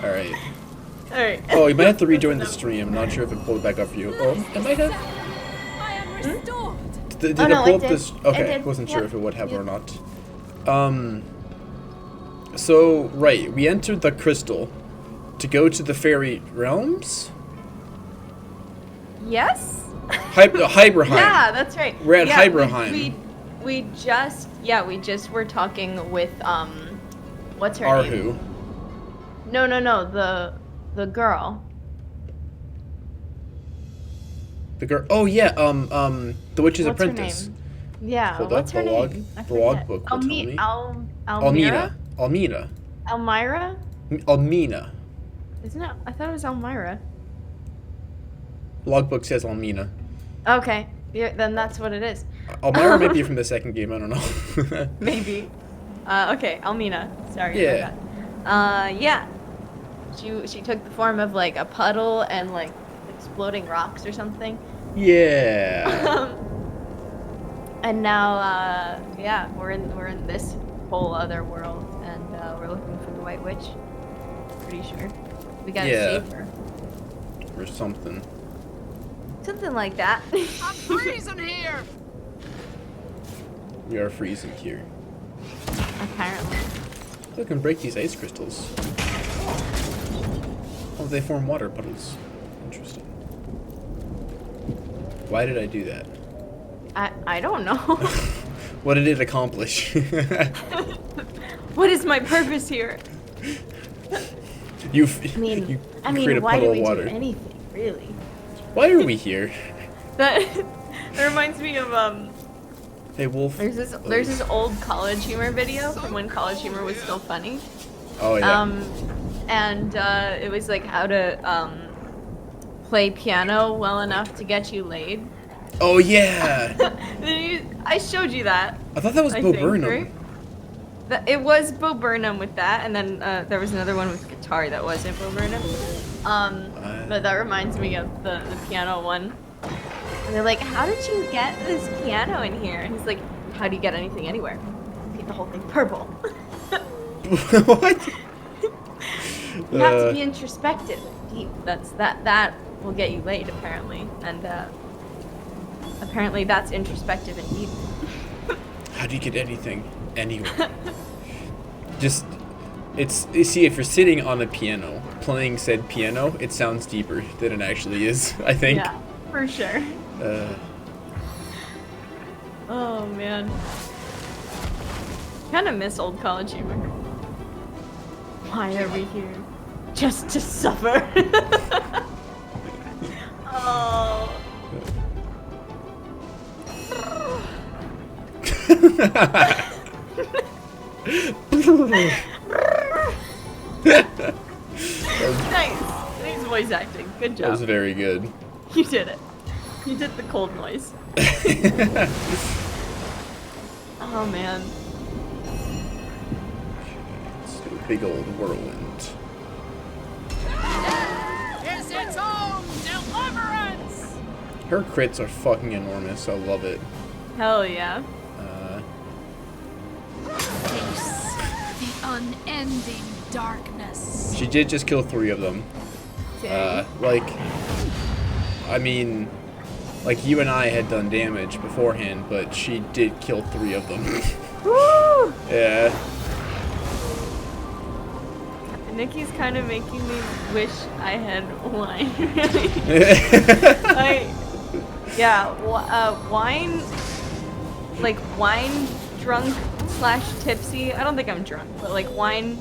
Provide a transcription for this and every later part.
Alright. Alright. Oh, you might have to rejoin the stream. I'm not sure if it pulled back up for you. Oh, it might have. I am restored. Did Oh, it no, pull it up did. this? It Okay, did. wasn't Yep. sure if it would have Yep. or not. So, right, we entered the crystal to go to the fairy realms? Yes? Hyberheim. Yeah, that's right. We're at yeah, Hyberheim. We just were talking with what's her name? Arhu. No, the girl. The girl. Oh yeah. The Witch's What's her Apprentice. name? Yeah, Hold what's up, her the log. name? I The log forget. book will tell me. Almira? Almina. Elmira? Almina. Isn't it? I thought it was Elmira. Logbook says Almina. Okay, yeah, then that's what it is. Almira might be from the second game. I don't know. Maybe. Okay, Almina. Sorry Yeah. about that. Yeah. She took the form of like a puddle and like exploding rocks or something. Yeah. And now, yeah, we're in this whole other world, and we're looking for the White Witch. Pretty sure. We gotta save her. Or something. Something like that. I'm freezing here. We are freezing here. Apparently. Look, and break these ice crystals. Oh, they form water puddles. Interesting. Why did I do that? I don't know. What did it accomplish? What is my purpose here? You I mean, create a why do puddle we of water. do anything, really? Why are we here? That reminds me of Hey, Wolf. there's this old College Humor video from when College Humor was still funny. Oh yeah. And it was like how to play piano well enough to get you laid. Oh yeah. I showed you that. I thought that was I Bo think, Burnham. right? It was Bo Burnham with that, and then there was another one with guitar that wasn't Bo Burnham. But that reminds me of the piano one. And they're like, "How did you get this piano in here?" And he's like, "How do you get anything anywhere? Paint the whole thing purple." What? You have to be introspective, deep. That will get you laid, apparently, and apparently that's introspective and deep. How do you get anything anywhere? Just, you see, if you're sitting on a piano, playing said piano, it sounds deeper than it actually is, I think. Yeah, for sure. Oh man. Kind of miss old College Humor. Why are we here? Just to suffer. Oh. Nice. Nice voice acting. Good That was job. very good. You did it. You did the cold noise. Oh man. Let's do a big old whirlwind. Is its own deliverance. Her crits are fucking enormous. I love it. Hell yeah. Face the unending darkness. She did just kill 3 of them. Dang. I mean, like you and I had done damage beforehand, but she did kill 3 of them. Woo! Yeah. Nikki's kind of making me wish I had wine. Wine, like wine drunk / tipsy. I don't think I'm drunk, but like wine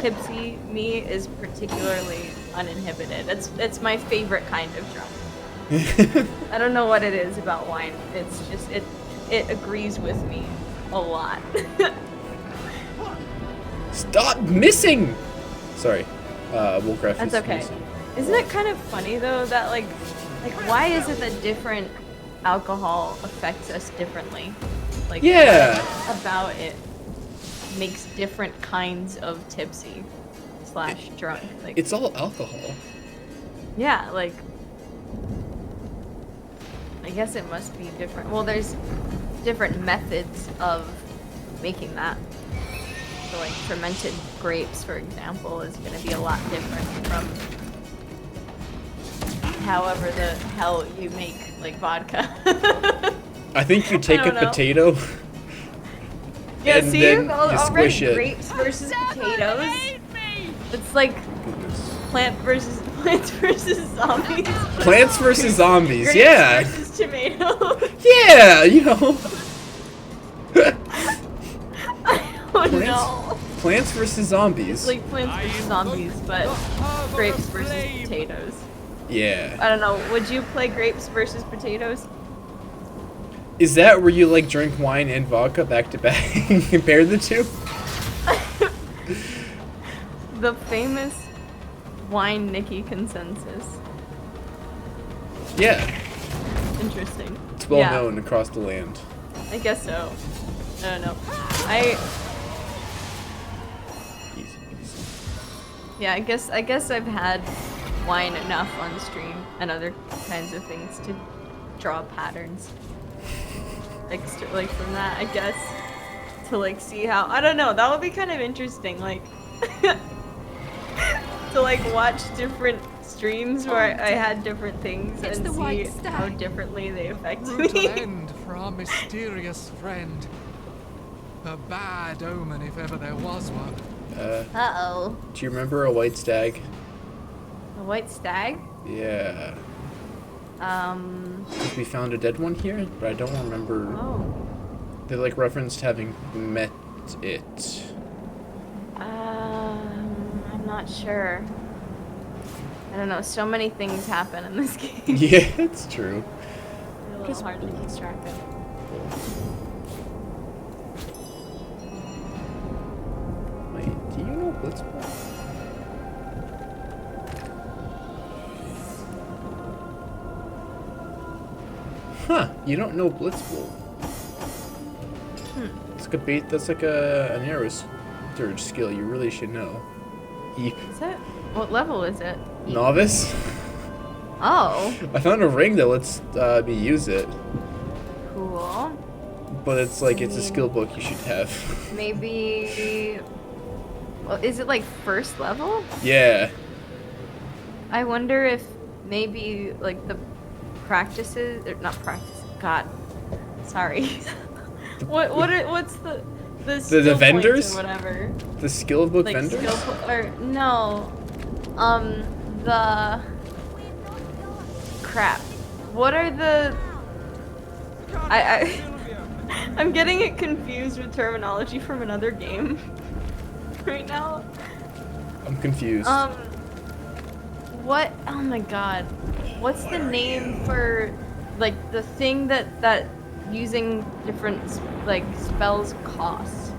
tipsy me is particularly uninhibited. It's my favorite kind of drunk. I don't know what it is about wine. It's just it agrees with me a lot. Stop missing! Sorry. Wolfcraft That's is okay. missing. Isn't it kind of funny though that like why is it that different alcohol affects us differently? Like Yeah. what about it makes different kinds of tipsy / drunk. Like It's all alcohol. yeah, like I guess it must be different. Well, there's different methods of making that. for like fermented grapes, for example, is going to be a lot different from however the hell you make like vodka. I think you take a know. potato. Yeah, and see, then you already squish it. grapes versus potatoes. Me. It's like plants versus zombies. Plants versus zombies, Grapes yeah. versus tomatoes. Yeah, you know. Oh no. Plants versus zombies. Like plants versus zombies, but grapes versus potatoes. Yeah. I don't know. Would you play grapes versus potatoes? Is that where you like drink wine and vodka back to back and compare the two? The famous wine Nikki consensus. Yeah. Interesting. It's well Yeah. known across the land. I guess so. I don't know. Easy, easy. Yeah, I guess I've had wine enough on stream and other kinds of things to draw patterns. Like from that, I guess, to like see how, I don't know, that would be kind of interesting, like to like watch different streams where I had different things It's and the see white how stag. differently they affect Brutal me. end for our mysterious friend. A bad omen if ever there was one. Uh-oh. Do you remember a white stag? A white stag? Yeah. We found a dead one here, but I don't remember. Oh. They like referenced having met it. I'm not sure. I don't know, so many things happen in this game. Yeah, it's true. It's a little hard to keep track of. Wait, do you know Blitzball? Huh, you don't know Blitzball. It's like a bait, that's like an arrow surge skill you really should know. Eep. Is it? What level is it? Novice? Oh, I found a ring that lets me use it, cool. but it's like, it's a skill book you should have. Maybe... Well, is it like first level? Yeah. I wonder if maybe like the practices, or not practices, god, sorry. What's the skill points vendors? or whatever? The skill book Like vendors? or no, the crap. What are the? I'm getting it confused with terminology from another game right now. I'm confused. What? Oh my god. What's the name for like the thing that using different like spells costs?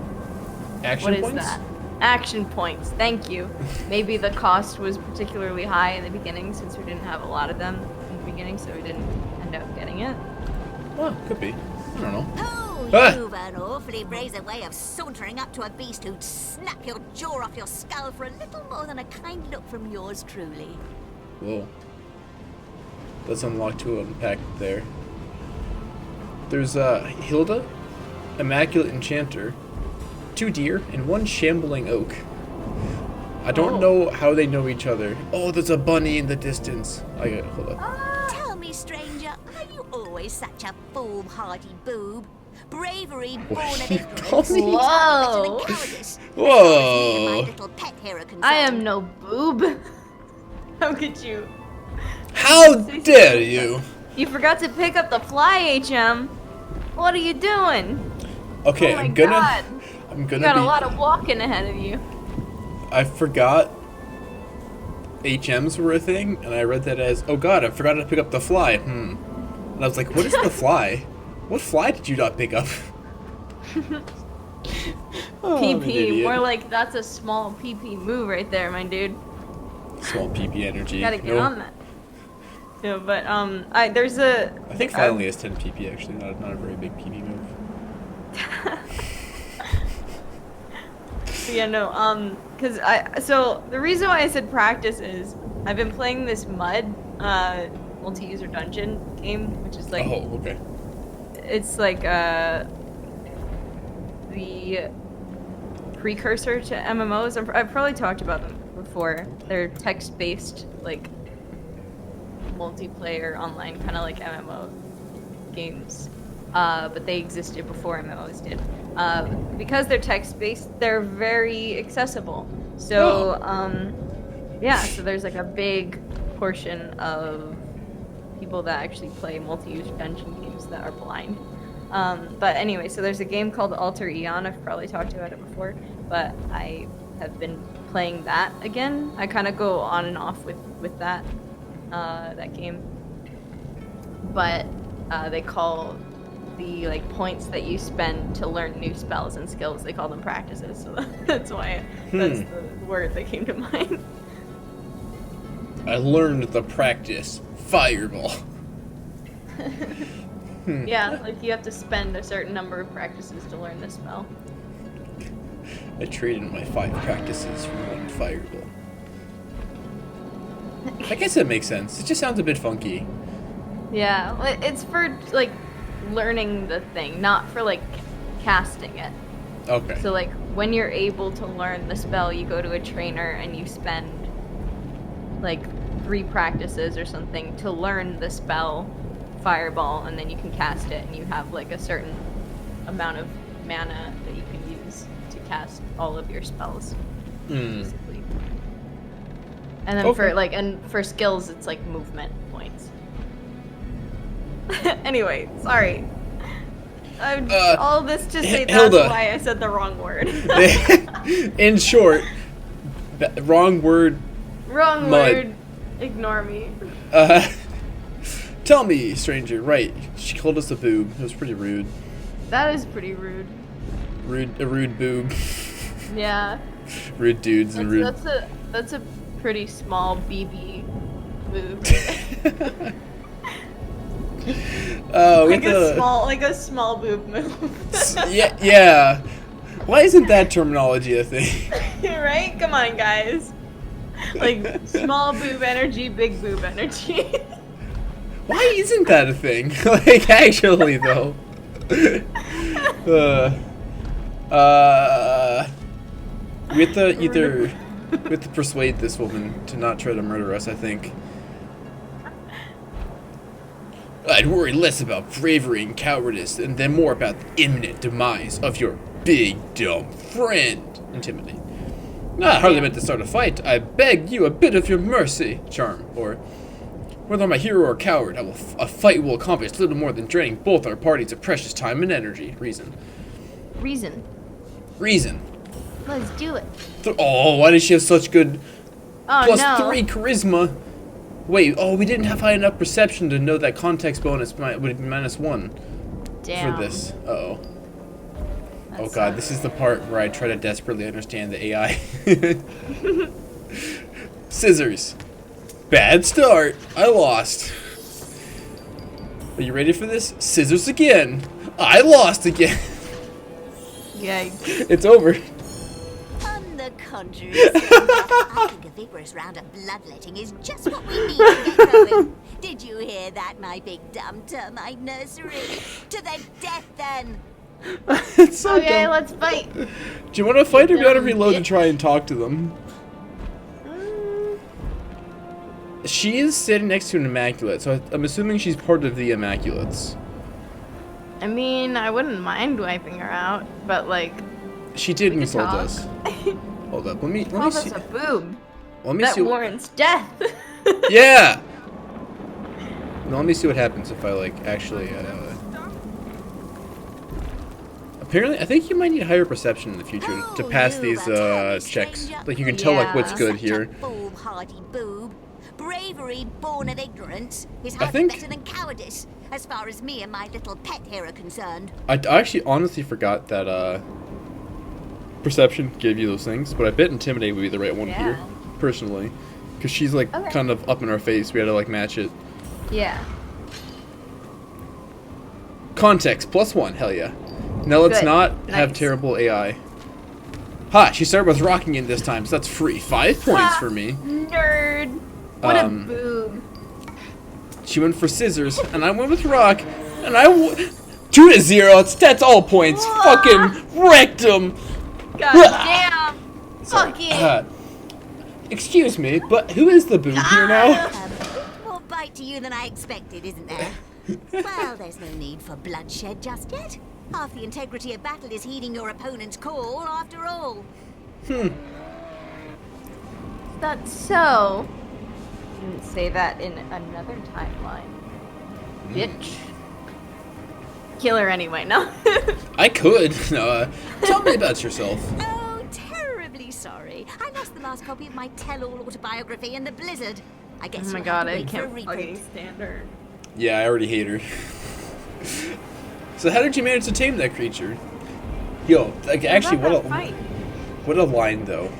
Action What is points? that? Action points. Thank you. Maybe the cost was particularly high in the beginning since we didn't have a lot of them in the beginning, so we didn't end up getting it. Well, could be. I don't know. Oh, Ah! you've an awfully brazen way of sauntering up to a beast who'd snap your jaw off your skull for a little more than a kind look from yours truly. Whoa. That's unlocked to unpack there. There's Hilda, Immaculate Enchanter, 2 deer, and 1 shambling oak. I don't know how they know each other. Oh, there's a bunny in the distance. Hold up. Tell me, stranger, are you always such a foolhardy boob? Bravery born of you ignorance. call me? Whoa. and cowardice. Whoa. My little pet here are concerned. I am no boob. How could you? How dare you? You forgot to pick up the fly, HM. What are you doing? Okay, Oh my I'm gonna god. I'm You gonna got be a lot of walking ahead of you. I forgot HMs were a thing, and I read that as, oh god, I forgot to pick up the fly. And I was like, what is the fly? What fly did you not pick up? Oh, I'm an PP, idiot. more like that's a small PP move right there, my dude. Small PP energy. Gotta get No, on that. No, but there's I think fly only has 10 PP actually, not a very big PP move. Yeah, no, so the reason why I said practice is I've been playing this MUD, multi-user dungeon game, which is like, Oh, okay. it's like, the precursor to MMOs. I've probably talked about them before. They're text-based, like, multiplayer online, kind of like MMO games. But they existed before MMOs did. Because they're text-based, they're very accessible. So, yeah, so there's like a big portion of people that actually play multi-use dungeon games that are blind. But anyway, so there's a game called Alter Eon. I've probably talked about it before, but I have been playing that again. I kind of go on and off with that game. But they call the like points that you spend to learn new spells and skills, they call them practices. So that's why that's the word that came to mind. I learned the practice Fireball. Yeah, like you have to spend a certain number of practices to learn this spell. I traded my 5 practices for 1 Fireball. I guess that makes sense. It just sounds a bit funky. Yeah, it's for like learning the thing, not for like casting it. Okay. So like when you're able to learn the spell, you go to a trainer and you spend like 3 practices or something to learn the spell Fireball, and then you can cast it, and you have like a certain amount of mana that you can use to cast all of your spells. Basically. And then for skills, it's like movement points. Anyway, sorry. All this to say that's Hilda. why I said the wrong word. In short, wrong word. Wrong Mud. word. Ignore me. Tell me, stranger. Right, she called us a boob. It was pretty rude. That is pretty rude. A rude boob. Yeah. Rude dudes and rude. That's a pretty small BB move. Oh, like a small boob move. yeah. Why isn't that terminology a thing? Right? Come on, guys. Like small boob energy, big boob energy. Why isn't that a thing? Like, actually, though. We have to persuade this woman to not try to murder us, I think. I'd worry less about bravery and cowardice and then more about the imminent demise of your big, dumb friend. Intimidate. I hardly meant to start a fight. I beg you a bit of your mercy. Charm. Or, whether I'm a hero or a coward, a fight will accomplish little more than draining both our parties of precious time and energy. Reason. Let's do it. Oh, why does she have such good Oh, +3 charisma? Wait, we didn't have high enough perception to know that context bonus would be -1 Damn. for this. Uh-oh. That Oh god, sucks. this is the part where I try to desperately understand the AI. Scissors. Bad start. I lost. Are you ready for this? Scissors again. I lost again. Yikes. It's over. On the contrary, I think a vigorous round of bloodletting is just what we need to get going. Did you hear that, my big dumb termite nursery? To the death, then! It's so Okay, dumb. let's fight. Do you want to fight or do you want to Dumb reload and bitch. try and talk to them? She is sitting next to an Immaculate, so I'm assuming she's part of the Immaculates. I mean, I wouldn't mind wiping her out, but like, She did we could insult talk. us. Hold up, let me Call see. us a boob. Let me That see. warrants death. Yeah. Now, let me see what happens if I like actually. Apparently, I think you might need higher perception in the future to pass these checks. Like you can tell like what's Yeah. good here. Such a foolhardy boob. Bravery born of ignorance is I hardly think- better than cowardice, as far as me and my little pet here are concerned. I actually honestly forgot that perception gave you those things, but I bet intimidate would be the right one here, Yeah. personally, because she's like Okay. kind of up in our face. We had to like match it. Yeah. Context +1, hell yeah. Now let's Good. not have Nice. terrible AI. Ha! She started with rocking in this time, so that's free. 5 points Ah, for me. Nerd. What a boob. She went for scissors, and I went with rock, and 2 to 0. That's all points. Ah. Fucking wrecked him. God damn. Fuck it. Excuse me, but who is the boob here now? A bit more bite to you than I expected, isn't there? Well, there's no need for bloodshed just yet. Half the integrity of battle is heeding your opponent's call, after all. That's so. You didn't say that in another timeline. Bitch. Kill her anyway, no? I could. Tell me about yourself. Oh, terribly sorry. I lost the last copy of my tell-all autobiography in the blizzard. I guess Oh my you'll god, have to I wait for a can't fucking reprint. stand her. Yeah, I already hate her. So how did you manage to tame that creature? Yo, like actually, what a line though.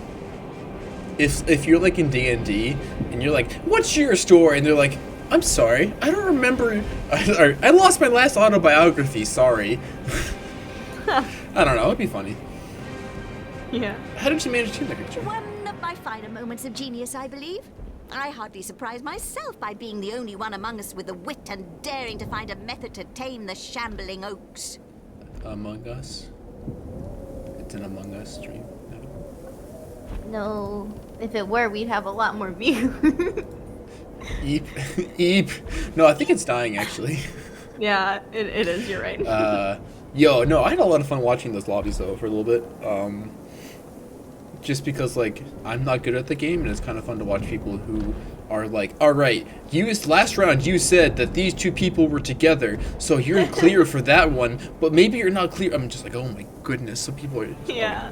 If you're like in D&D and you're like, "What's your story?" and they're like, "I'm sorry, I don't remember. I lost my last autobiography. Sorry." I don't know. It'd be funny. Yeah. How did you manage to tame that creature? One of my finer moments of genius, I believe. I hardly surprised myself by being the only one among us with the wit and daring to find a method to tame the shambling oaks. Among Us. It's an Among Us stream. No. No. If it were, we'd have a lot more views. Eep, eep. No, I think it's dying actually. Yeah, it is, you're right. Yo, no, I had a lot of fun watching those lobbies though for a little bit. Just because like I'm not good at the game, and it's kind of fun to watch people who are like, all right, last round you said that these two people were together, so you're clear for that one, but maybe you're not clear. I'm just like, oh my goodness. So people are. Yeah.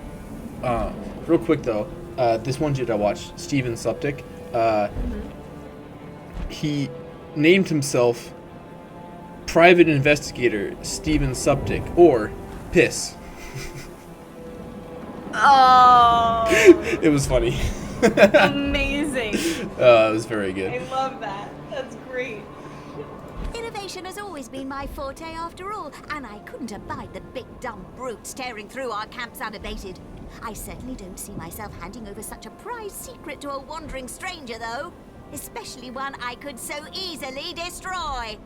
Real quick though, this one dude I watched, Steven Suptic, he named himself Private Investigator Steven Suptic, or Piss. Oh. It was funny. Amazing. It was very good. I love that. That's great. Innovation has always been my forte after all, and I couldn't abide the big dumb brutes tearing through our camps unabated. I certainly don't see myself handing over such a prized secret to a wandering stranger, though. Especially one I could so easily destroy.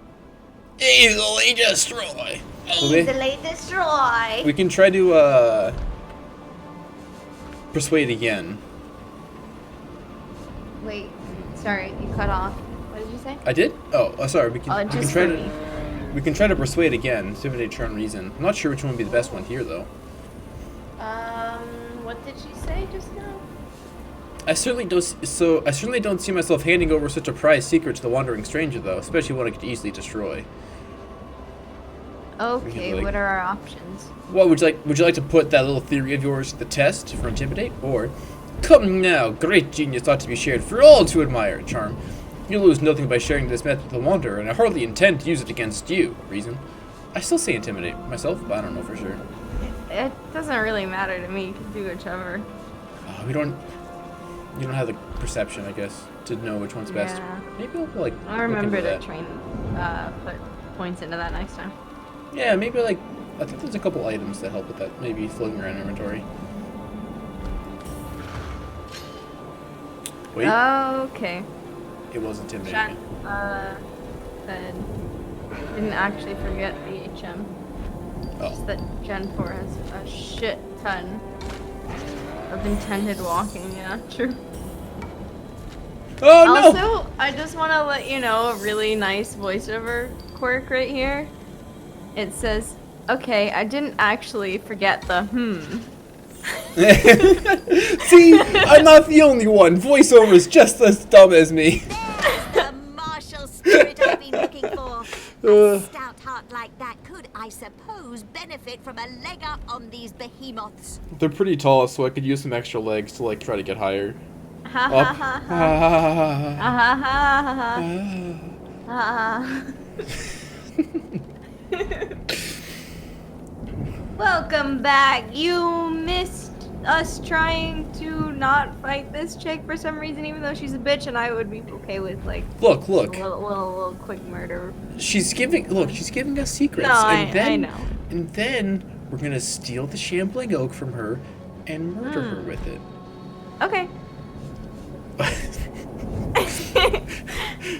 Easily destroy. Easily destroy. We can try to persuade again. Wait, sorry, you cut off. What did you say? I did? Oh, sorry. We can Just try for to. me. We can try to persuade again. Intimidate, charm, reason. I'm not sure which one would be the best one here, though. What did she say just now? I certainly don't see myself handing over such a prized secret to the wandering stranger, though, especially one I could easily destroy. Okay, like- what are our options? What would you like? Would you like to put that little theory of yours to the test for intimidate, or come now, great genius ought to be shared for all to admire, charm. You lose nothing by sharing this method with the wanderer, and I hardly intend to use it against you. Reason. I still say intimidate myself, but I don't know for sure. It doesn't really matter to me. You can do whichever. You don't have the perception, I guess, to know which one's best. Yeah. Maybe I'll like. I'll look remember into to that. put points into that next time. Yeah, maybe like. I think there's a couple items that help with that. Maybe floating around inventory. Wait, Okay. it was intimidating. Chat said didn't actually forget the HM. Oh. Just that Gen 4 has a shit ton of intended walking, yeah, true. Oh no! Also, I just want to let you know a really nice voiceover quirk right here. It says, okay, I didn't actually forget the See, I'm not the only one. Voiceover is just as dumb as me. There's the martial spirit I've been looking for. A stout heart like that could, I suppose, benefit from a leg up on these behemoths. They're pretty tall, so I could use some extra legs to like try to get higher. Ha Up. ha ha ha. Ah. Ha ha ha ha. Welcome back. You missed us trying to not fight this chick for some reason, even though she's a bitch, and I would be okay with like Look. a little quick murder. She's giving us secrets. No, and I know. And then we're gonna steal the shambling oak from her and murder her with it. Okay.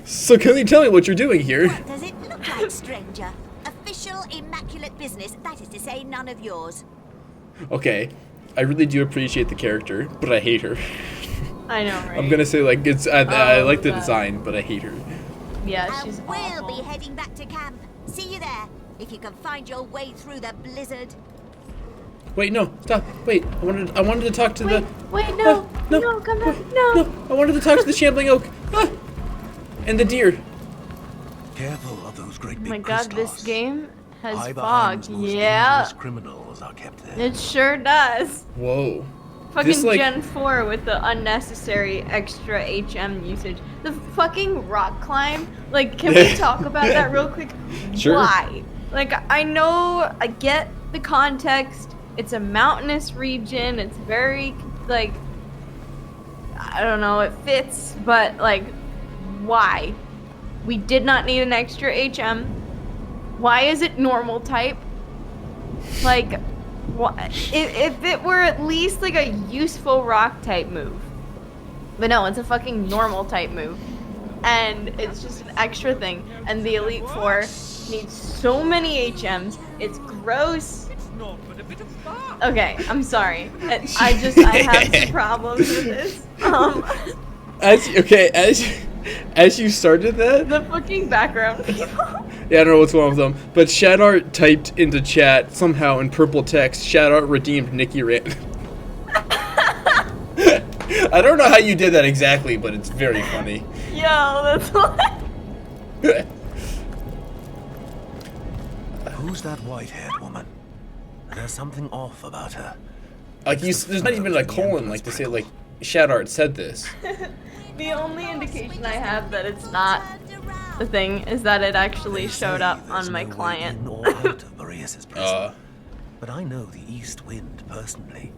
So can you tell me what you're doing here? What does it look like, stranger? Official, immaculate business, that is to say, none of yours. Okay. I really do appreciate the character, but I hate her. I know, right? I'm gonna say like I like the that. design, but I hate her. Yeah, And she's we'll awful. be heading back to camp. See you there, if you can find your way through the blizzard. Wait, no, stop. Wait, I wanted to talk to Wait, the. wait, no, no, no, come back, wait, no. I wanted to talk to the shambling oak. Ah! And the deer. Careful of those great Oh big my god, this crystals. game has High fog. behind those Yeah, dangerous criminals are kept there. it sure does. Whoa. Fucking This, like- Gen 4 with the unnecessary extra HM usage. The fucking rock climb. Like, can we talk about that real quick? Sure. Why? Like, I know, I get the context. It's a mountainous region. It's very, like, I don't know, it fits, but, like, why? We did not need an extra HM. Why is it normal type? Like, if it were at least like a useful rock type move. But no, it's a fucking normal type move. And it's just an extra thing. And the Elite Four needs so many HMs. It's gross. Okay, I'm sorry. I have some problems with this. As you started that, The fucking background people. yeah, I don't know what's wrong with them, but Shadart typed into chat somehow in purple text, Shadart redeemed Nikki Rant. I don't know how you did that exactly, but it's very funny. Yo, that's what. Who's that white-haired woman? There's something off about her. Like there's not even a colon like to say like Shadart said this. The only indication I have that it's not the thing is that it actually showed up on my client. In or out of Boreas's prison. But I know the East Wind personally,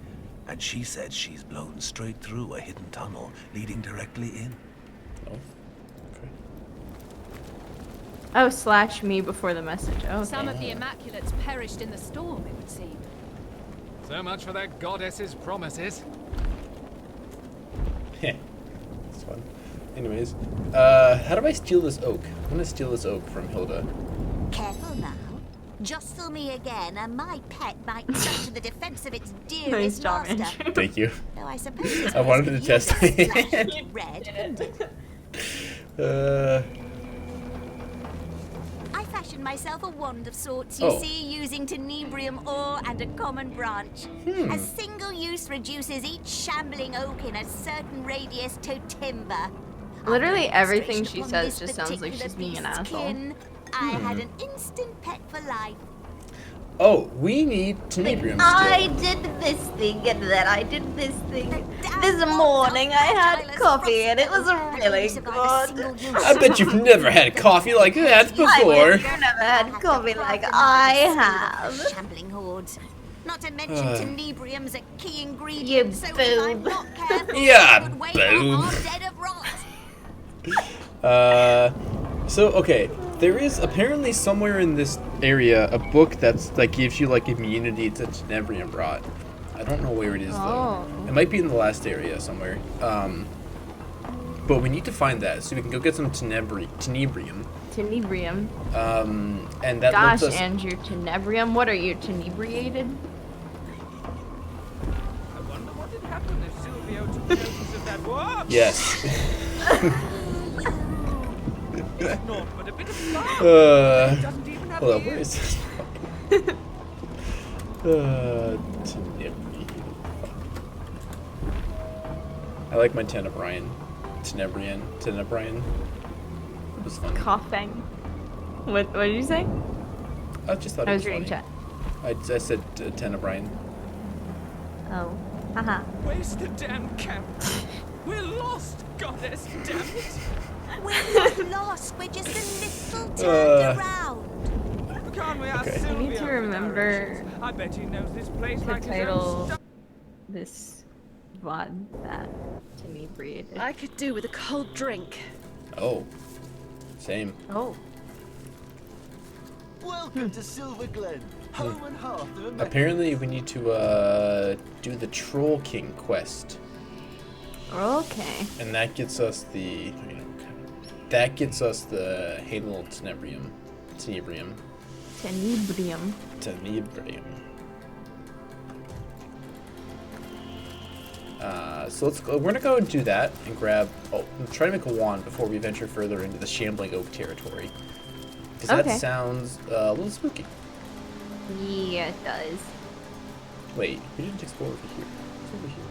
and she said she's blown straight through a hidden tunnel leading directly in. Oh, okay. Oh, slash me before the message. Oh, Some okay. of the Immaculates perished in the storm, it would seem. So much for that goddess's promises. It's fun. Anyways, how do I steal this oak? I'm gonna steal this oak from Hilda. Careful now. Jostle me again, and my pet might jump to the defense of its dearest Nice job, master. Andrew. Thank you. Though I suppose it's I wanted best to test you just it. splash it red, couldn't it? I fashioned myself a wand of sorts, you Oh. see, using tenebrium ore and a common branch. A single use reduces each shambling oak in a certain radius to timber. Literally After everything demonstration she upon says this just sounds like particular she's being an beast's asshole. kin, I had an instant pet for life. Oh, we need tenebrium I still. did this thing and then I did this thing. Damn This old morning I had Tyler's coffee and it was frosted really oak survived a good. single use. I bet you've never had coffee like that I before. bet you never had coffee like I have. Shambling hordes. Not to mention tenebrium's a key You ingredient, so if I'm boob. not careful, Yeah, I would wake boob. up dead of rot. So okay, there is apparently somewhere in this area a book that gives you like immunity to Tenebrium rot. I don't know where it is though. Oh. It might be in the last area somewhere. But we need to find that so we can go get some Tenebrium. Tenebrium. And that Gosh, lets us. Andrew, Tenebrium. What are you, Tenebriated? I wonder what would happen if Silvio took notice of that. Whoa! Yes. It's not but a bit of fun. It doesn't even have Hold up, where ears. is this? Tenebrium. I like my Tenebrian. Tenebrian. It was fun. Coughing. What did you say? I just thought I it was was reading funny. chat. I said Tenebrian. Oh. Haha. Waste the damn camp. We're lost, goddess, damn it. We're not lost, we're just a little turned around. Can't we ask Okay. Silvio I need to for remember directions? I bet he knows this place To like his own title stuff. this VOD that Tenebriated. I could do with a cold drink. Oh. Same. Oh. Welcome to Silver Glen, home and hearth of America. Apparently we need to do the Troll King quest. Okay. And that gets us the Halo Tenebrium. Tenebrium. So let's go. We're gonna go and do that and grab. Oh, try to make a wand before we venture further into the shambling oak territory. Because that Okay. sounds a little spooky. Yeah, it does. Wait, we didn't explore over here. It's over here.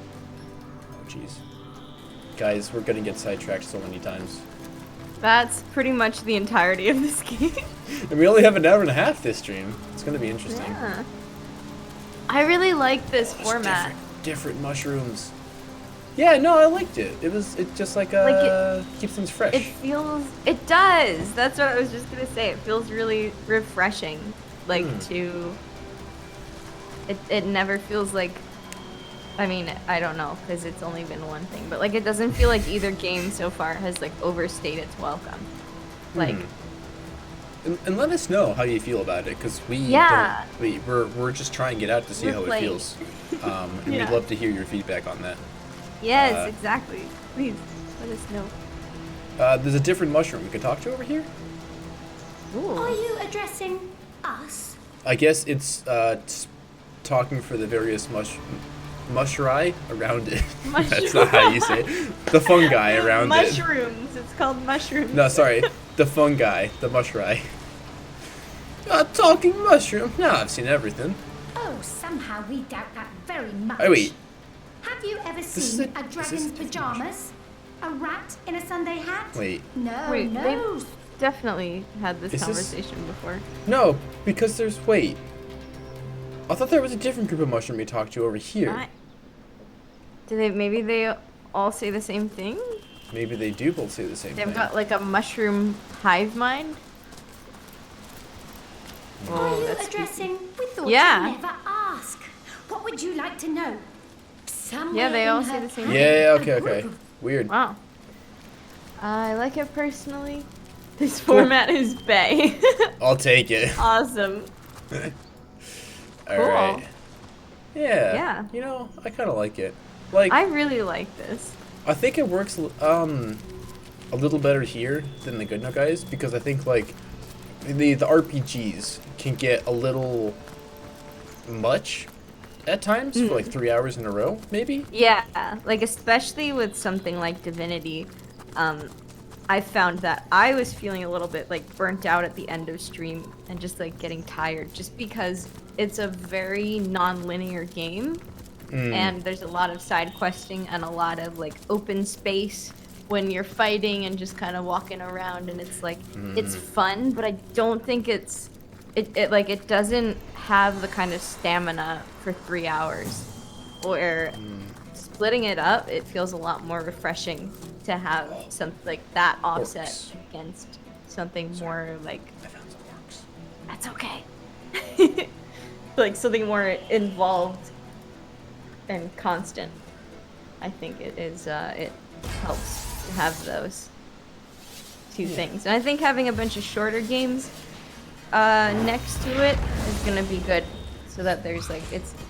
Oh, jeez. Guys, we're gonna get sidetracked so many times. That's pretty much the entirety of this game. And we only have an hour and a half this stream. It's gonna be interesting. Yeah. I really like this There's format. different mushrooms. Yeah, no, I liked it. It just like keeps things fresh. It does. That's what I was just gonna say. It feels really refreshing. Like it never feels like, I mean, I don't know, because it's only been one thing, but like it doesn't feel like either game so far has like overstayed its welcome. Like, and let us know how you feel about it, because we're just trying to get out to see We're how playing. it feels. And Yeah. we'd love to hear your feedback on that. yes, exactly. Please let us know. There's a different mushroom we could talk to over here. Are Ooh. you addressing us? I guess it's talking for the various mushrai around it. That's not how you say it. The fungi around it. Mushrooms. It's called mushrooms. No, sorry. The fungi. The mushrai. Talking mushroom. No, I've seen everything. Oh, somehow we doubt that very much. Oh, wait. Have you ever is seen a- a is dragon's this a different pajamas? A rat in a Sunday hat? Wait. No, Wait, no. they've definitely had this Is this- conversation before. No, because there's... Wait. I thought there was a different group of mushroom we talked to over here. Maybe they all say the same thing? Maybe they do both say the same They've thing. got like a mushroom hive mind? Are Oh, you that's addressing? We thought Yeah. you'd never ask. What would you like to know? Somewhere Yeah, they in all her say the same path, Yeah, a okay. group of Weird. Wow. I like it personally. This format is bae. I'll take it. Awesome. Alright. Yeah. Yeah. You know, I kind of like it. Like, I really like this. I think it works a little better here than the Good No Guys, because I think like the RPGs can get a little much at times for like 3 hours in a row, maybe. Yeah, like especially with something like Divinity, I found that I was feeling a little bit like burnt out at the end of stream and just like getting tired, just because it's a very non-linear game. And there's a lot of side questing and a lot of like open space when you're fighting and just kind of walking around, and it's like it's fun, but I don't think it doesn't have the kind of stamina for 3 hours. Where splitting it up, it feels a lot more refreshing to have something like that offset Orcs. against something more like, I found some orcs. that's okay. Like something more involved and constant. I think it is. It helps to have those two things, and I think having a bunch of shorter games next to it is gonna be good, so that there's like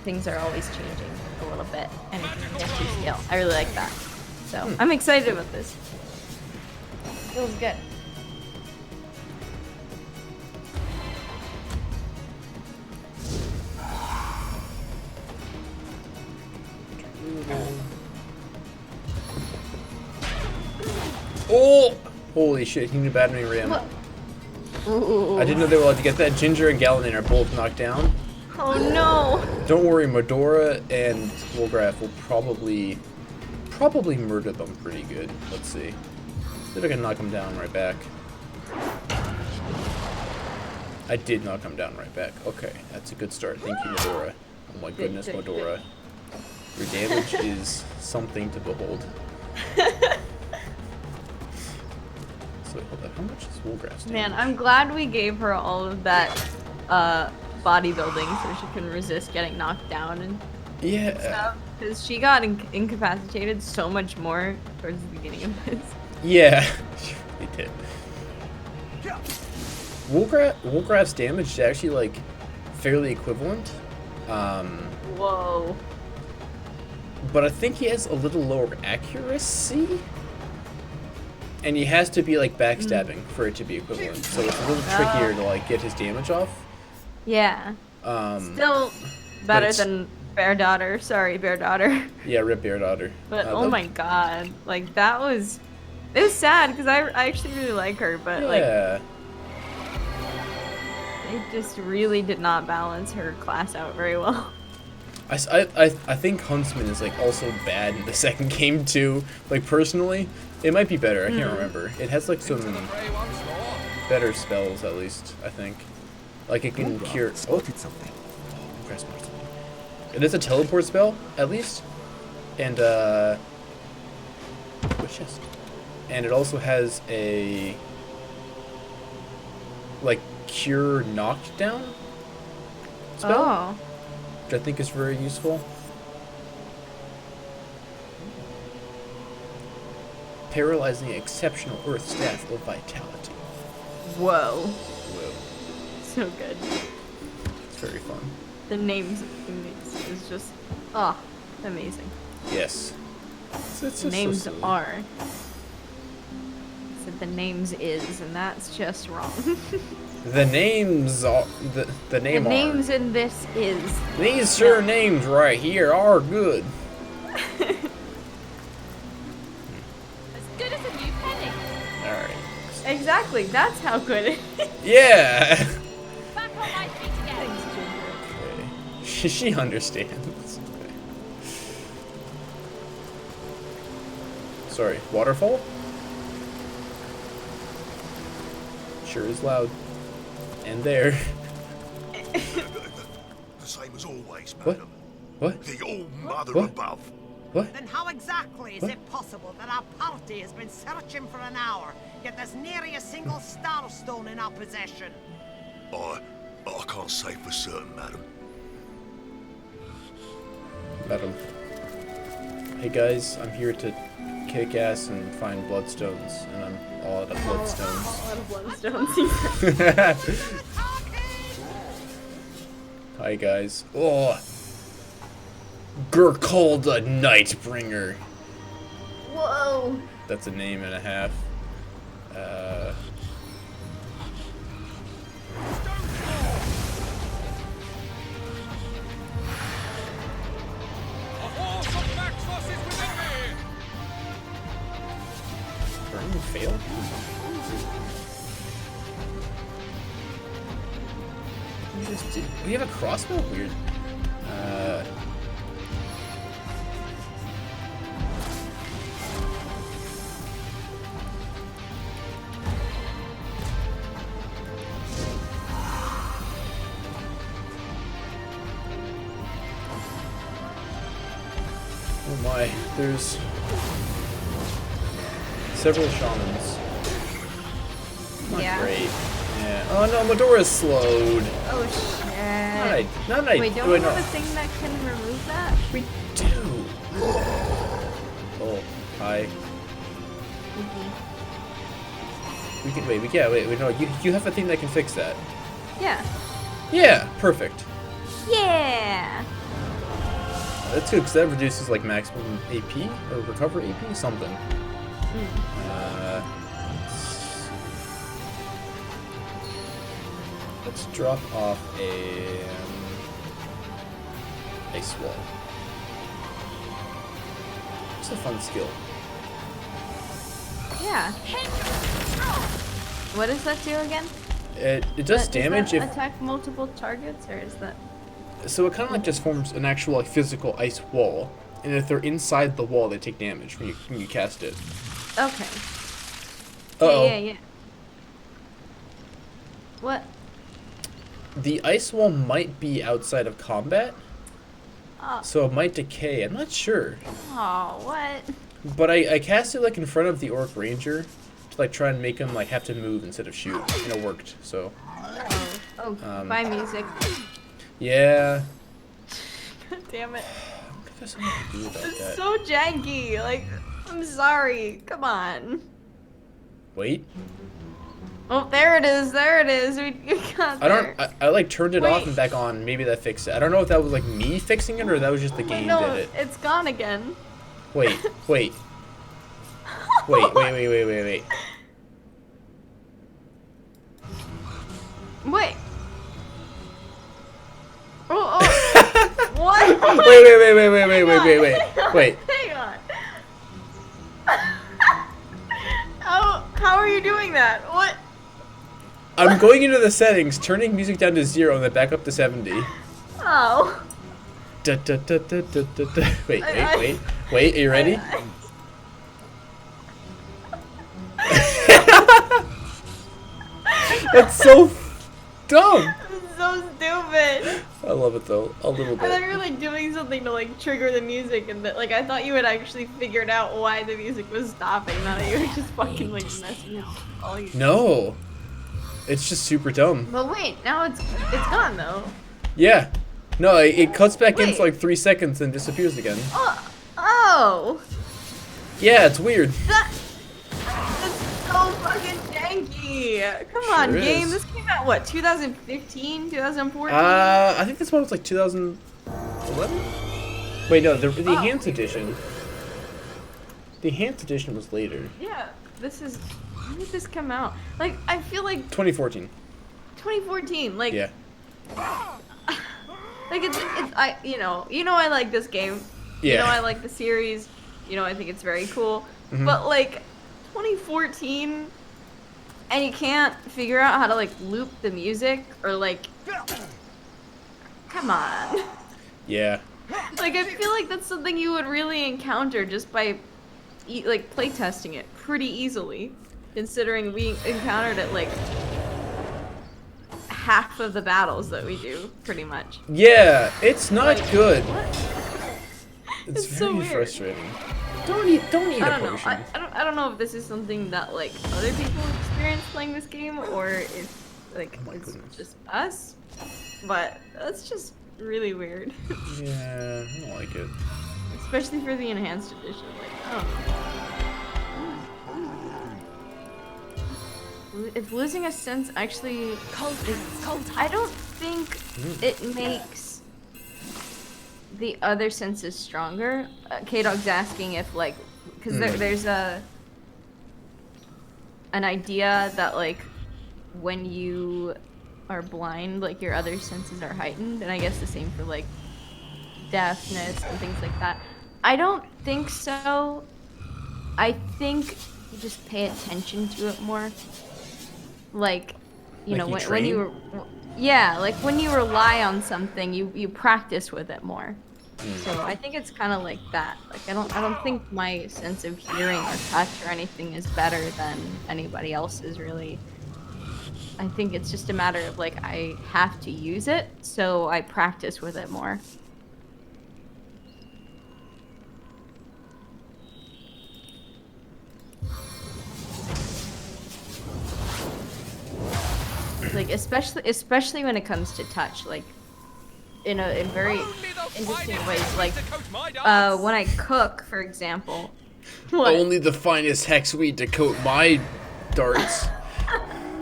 things are always changing a little bit, and it can get to scale. I really like that, so I'm excited about this. Feels good. Oh! Holy shit, he knew Batman Ram. Ooh. I didn't know they were allowed to get that. Ginger and Galadin are both knocked down. Oh no! Don't worry, Medora and Wolgraff will probably murder them pretty good. Let's see. See if I can knock them down right back. I did knock him down right back. Okay, that's a good start. Thank you, Medora. Oh my goodness, good, Medora. Your damage is something to behold. So, hold on. How much is Wolgraff's damage? Man, I'm glad we gave her all of that bodybuilding so she can resist getting knocked down and Yeah. stuff. Because she got incapacitated so much more towards the beginning of this. Yeah. She really did. Wolgraff's damage is actually, like, fairly equivalent. Whoa. But I think he has a little lower accuracy. And he has to be, like, backstabbing for it to be equivalent. So it's a little trickier to, like, get his damage off. Yeah. But Still better it's- than Bear daughter. Sorry, bear daughter. Yeah, rip bear daughter. But oh my god, like that was, it was sad because I actually really like her, but like Yeah. it just really did not balance her class out very well. I think Huntsman is like also bad in the second game too. Like personally, it might be better. I can't remember. It has like some better spells at least. I think, like it can cure. Spotted something. Okay, spotted something. It is a teleport spell at least, and what chest? And it also has a like cure knockdown spell. Oh. Which I think is very useful. Paralyzing exceptional Earth staff of vitality. Whoa. Whoa. So good. It's very fun. The names of things is just, amazing. Yes. It's just so Names silly. are. Said the names is, and that's just wrong. The names are the The name are. names in this is. These surnames right here are good. As good as a new penny. Alright. Exactly, that's how good it is. Yeah. Back on my feet again. Okay. She understands. Okay. Sorry, waterfall? Sure is loud. And there. The same as always, What? madam. What? The All Mother What? above. What? Then how exactly is What? it possible that our party has been searching for an hour, yet there's nary a single star stone in our possession? I can't say for certain, madam. Madam. Hey guys, I'm here to kick ass and find bloodstones, and I'm all out of bloodstones. A lot of bloodstones. Hi guys. Oh. Gurkholda Nightbringer. Whoa. That's a name and a half. Burn fail? We have a crossbow? Weird. Oh my, there's several shamans. Not Yeah. great. Yeah. Oh no, Medora's slowed. Oh shit. Not I. Wait, don't we have a thing that can remove that? We do. Oh, hi. We can wait. Wait. No, you have a thing that can fix that. Yeah. Yeah, perfect. Yeah. That's good because that reduces like maximum AP or recover AP, something. Let's drop off a ice wall. It's a fun skill. Yeah. What does that do again? It does damage does if that attack multiple targets, or is that? so it kind of like just forms an actual like physical ice wall, and if they're inside the wall, they take damage when you cast it. Okay. Uh-oh. Yeah. What? The ice wall might be outside of combat, Oh. so it might decay. I'm not sure, Oh, what? but I cast it like in front of the orc ranger to like try and make him like have to move instead of shoot, and it worked. So Oh, bye music. yeah. God damn it. There's something to do about It's that. so janky. Like, I'm sorry. Come on. Wait. Oh, there it is. There it is. We got there. I like turned it off Wait. and back on. Maybe that fixed it. I don't know if that was like me fixing it or that was just the game No, did it. it's gone again. Wait. Wait. Wait. Wait. Oh. What? Wait. Wait. Hang on. How are you doing that? What? I'm going into the settings, turning music down to 0, and then back up to 70. Oh. Wait. Wait, are you ready? That's so dumb. This is so stupid. I love it though, a little I thought bit. you were like doing something to like trigger the music, and that like I thought you had actually figured out why the music was stopping. Not that you were just fucking like messing with all you. No, it's just super dumb. But wait, now it's gone though. Yeah, no, it cuts back in Wait. for like 3 seconds and disappears again. Oh. Yeah, it's weird. That's so fucking janky. Come on, Sure game. is. This came out what? 2015, 2014. I think this one was like 2011. Wait, no, the enhanced edition. The enhanced edition was later. Yeah, this is. When did this come out? Like, I feel like 2014. 2014. Like, Yeah. like it's you know I like this game. Yeah. You know I like the series. You know I think it's very cool. Mhm. But like 2014, and you can't figure out how to like loop the music or like. Come on. Yeah. Like I feel like that's something you would really encounter just by like playtesting it pretty easily, considering we encountered it like half of the battles that we do, pretty much. Yeah, it's not Like, good. what? It's It's so very weird. frustrating. Don't eat I a don't know. potion. I don't know if this is something that like other people experience playing this game, or if like Oh my it's goodness. just us. But that's just really weird, Yeah, I don't like it. especially for the enhanced edition. Like, I don't know. If losing a sense actually I don't think it makes the other senses stronger. K-Dog's asking if like, because there's an idea that like when you are blind, like your other senses are heightened, and I guess the same for like deafness and things like that. I don't think so. I think you just pay attention to it more. Like, you Like know, you when train? you yeah, like when you rely on something, you practice with it more. So I think it's kind of like that. Like I don't think my sense of hearing or touch or anything is better than anybody else's really. I think it's just a matter of like I have to use it, so I practice with it more. Like especially when it comes to touch, like in very interesting ways. Like when I cook, for example. What? Only the finest hex weed to coat my darts.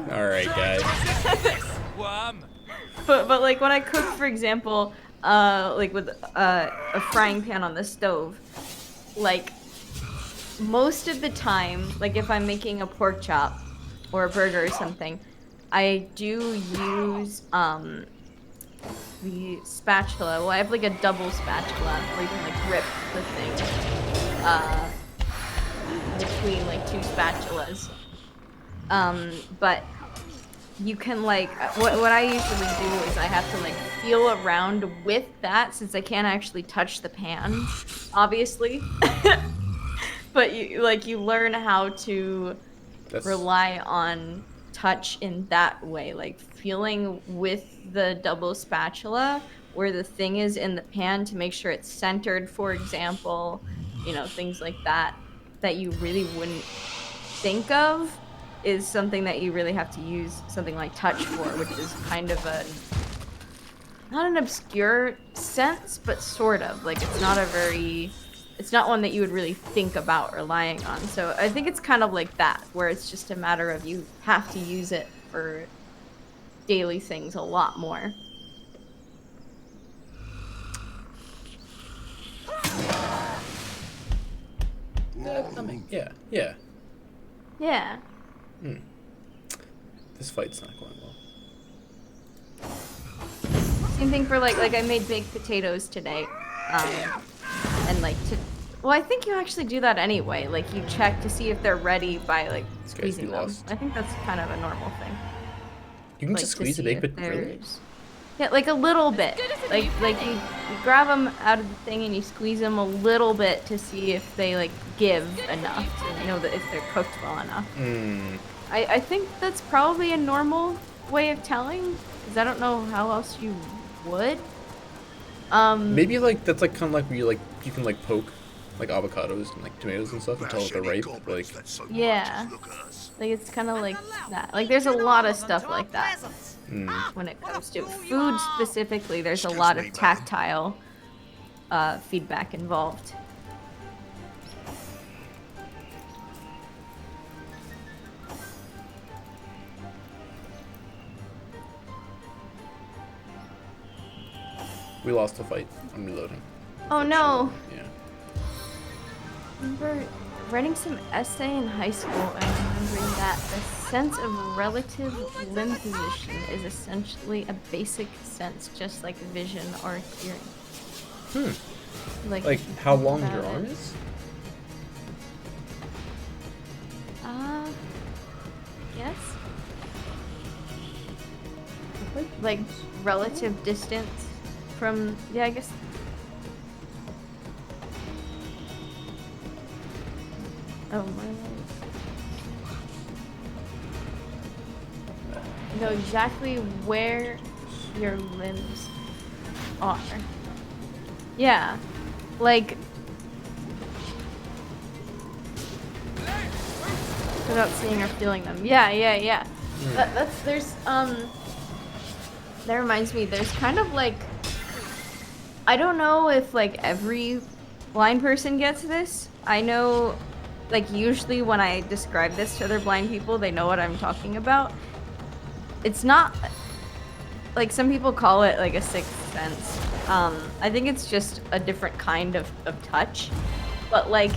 Alright, guys. But like when I cook, for example, like with a frying pan on the stove, like most of the time, like if I'm making a pork chop or a burger or something, I do use the spatula. Well, I have like a double spatula where you can like rip the thing between like two spatulas. But you can like what I usually do is I have to like feel around with that, since I can't actually touch the pan, obviously. But you learn how to rely on touch in that way, like feeling with the double spatula where the thing is in the pan to make sure it's centered, for example, you know, things like that you really wouldn't think of, is something that you really have to use something like touch for, which is kind of not an obscure sense, but sort of like it's not one that you would really think about relying on. So I think it's kind of like that, where it's just a matter of you have to use it for daily things a lot more. Yeah. Yeah. This fight's not going well. Same thing for like I made baked potatoes today. and like to. Well, I think you actually do that anyway. Like you check to see if they're ready by like squeezing them. I think that's kind of a normal thing. You can Like, just to squeeze a see big if bit, really? there's- Yeah, like a little bit. Like you grab them out of the thing and you squeeze them a little bit to see if they like give enough to know that if they're cooked well enough. I think that's probably a normal way of telling, because I don't know how else you would. Maybe like that's like kind of like where you can like poke like avocados and like tomatoes and stuff and tell if they're ripe. Like Yeah, like it's kind of like that. Like there's a lot of stuff like that when it comes to food specifically. There's a lot of tactile feedback involved. we lost the fight. I'm reloading. Oh no! Yeah. Remember writing some essay in high school and remembering that the sense of relative limb position is essentially a basic sense, just like vision or hearing. Like how long your arm is? Yes. Like relative distance from, yeah, I guess. Oh my life. Know exactly where your limbs are. Yeah. Like without seeing or feeling them. Yeah. That reminds me, there's kind of like, I don't know if like every blind person gets this. I know like usually when I describe this to other blind people, they know what I'm talking about. It's not like some people call it like a sixth sense. I think it's just a different kind of touch, but like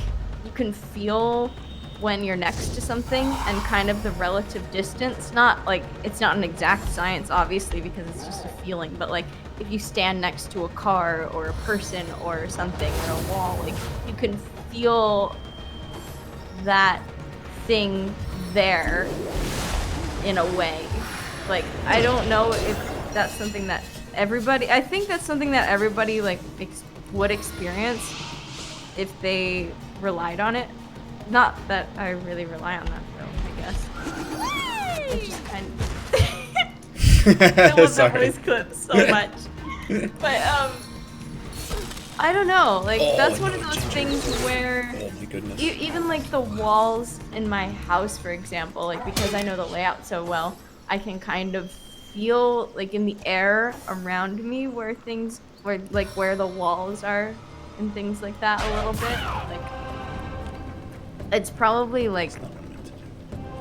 you can feel when you're next to something and kind of the relative distance. Not like it's not an exact science obviously because it's just a feeling, but like if you stand next to a car or a person or something or a wall, like you can feel that thing there in a way. Like I don't know if that's something that everybody, I think that's something that everybody like would experience if they relied on it. Not that I really rely on that though, I guess. I just kind of I love that voice clip so much. But I don't know, like that's one of those things where even like the walls in my house, for example, like because I know the layout so well, I can kind of feel like in the air around me where things, where the walls are and things like that a little bit. Like it's probably like,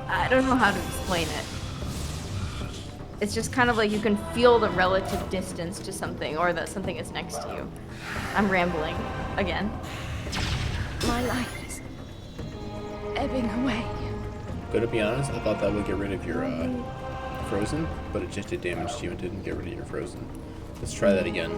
I don't know how to explain it. It's just kind of like you can feel the relative distance to something or that something is next to you. I'm rambling again. My life is ebbing away. Gonna be honest, I thought that would get rid of your frozen, but it just did damage to you and didn't get rid of your frozen. Let's try that again.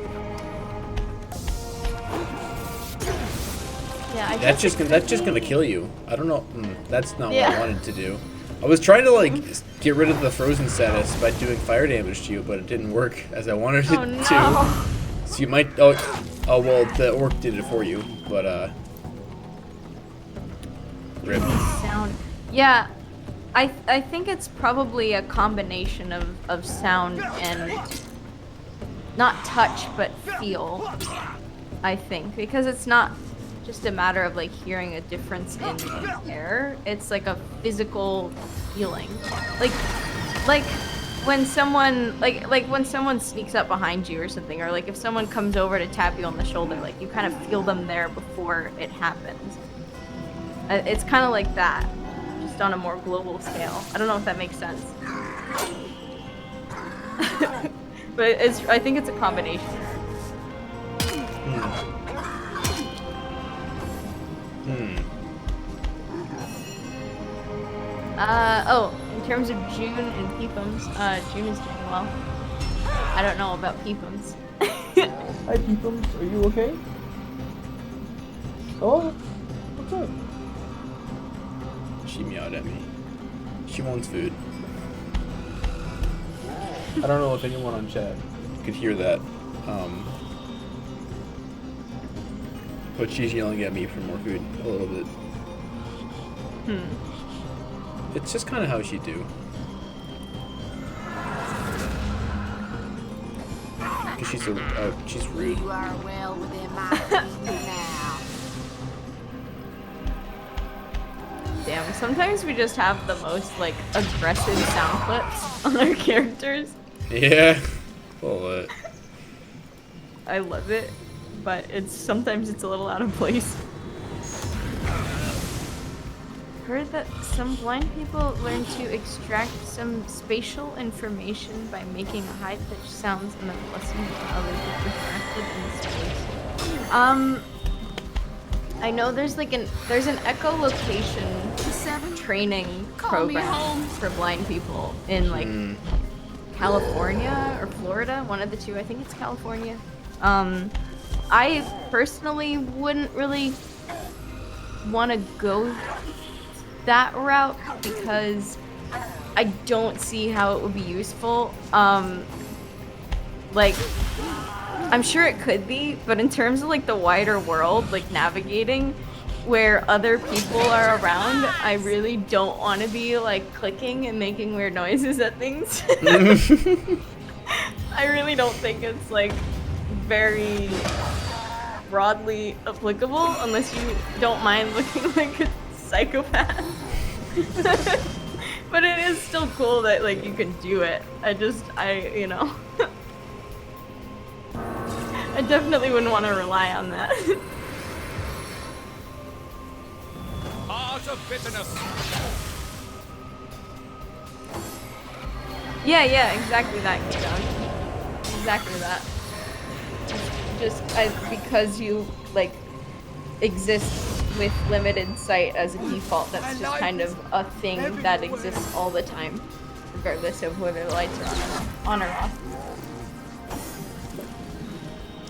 Yeah, that's just gonna kill you. I don't know. That's not what I wanted to do. I was trying to like get rid of the frozen status by doing fire damage to you, but it didn't work as I wanted it to. So you might. Oh well, the orc did it for you, but rip. Sound. Yeah, I think it's probably a combination of sound and not touch but feel. I think because it's not just a matter of like hearing a difference in the air. It's like a physical feeling, like when someone like when someone sneaks up behind you or something, or like if someone comes over to tap you on the shoulder, like you kind of feel them there before it happens. It's kind of like that, just on a more global scale. I don't know if that makes sense. But I think it's a combination. Oh, in terms of June and Peepums, June is doing well. I don't know about Peepums. Hi Peepums, are you okay? Oh, what's up? She meowed at me. She wants food. I don't know if anyone on chat could hear that. But she's yelling at me for more food a little bit. It's just kind of how she do. Cause she's rude. You are well within my reach now. Damn, sometimes we just have the most, like, aggressive sound clips on our characters. Yeah. Well, I love it, but sometimes it's a little out of place. Heard that some blind people learn to extract some spatial information by making high-pitched sounds and then listening to others get refracted in space. I know there's an echolocation training program for blind people in like California or Florida, one of the two. I think it's California. I personally wouldn't really want to go that route because I don't see how it would be useful. Like, I'm sure it could be, but in terms of like the wider world, like navigating where other people are around, I really don't want to be like clicking and making weird noises at things. I really don't think it's like very broadly applicable unless you don't mind looking like a psychopath. But it is still cool that like you can do it. You know. I definitely wouldn't want to rely on that. Heart of bitterness. Yeah, exactly that, Keaton. Exactly that. Because you like exist with limited sight as a default, that's just kind of a thing that exists all the time, regardless of whether the lights are on or off.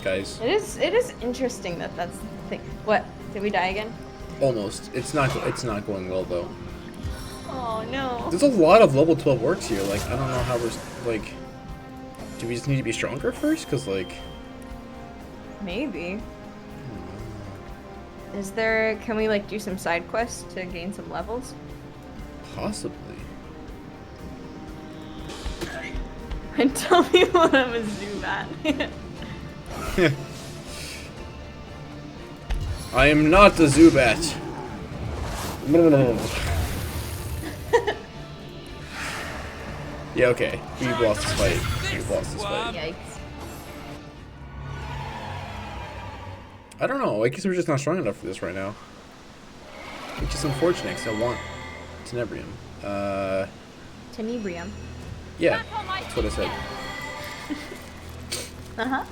Guys. It is interesting that that's the thing. What? Did we die again? Almost. It's not going well though. Oh no. There's a lot of level 12 orcs here. Like I don't know how we're like. Do we just need to be stronger first? Cause like. Maybe. Is there? Can we like do some side quests to gain some levels? Possibly. And tell people I'm a Zubat. I am not a Zubat. Yeah, okay. We've lost this fight. Yikes. I don't know. I guess we're just not strong enough for this right now. Which is unfortunate because I want Tenebrium. Tenebrium. Yeah, that's what I said. Uh-huh.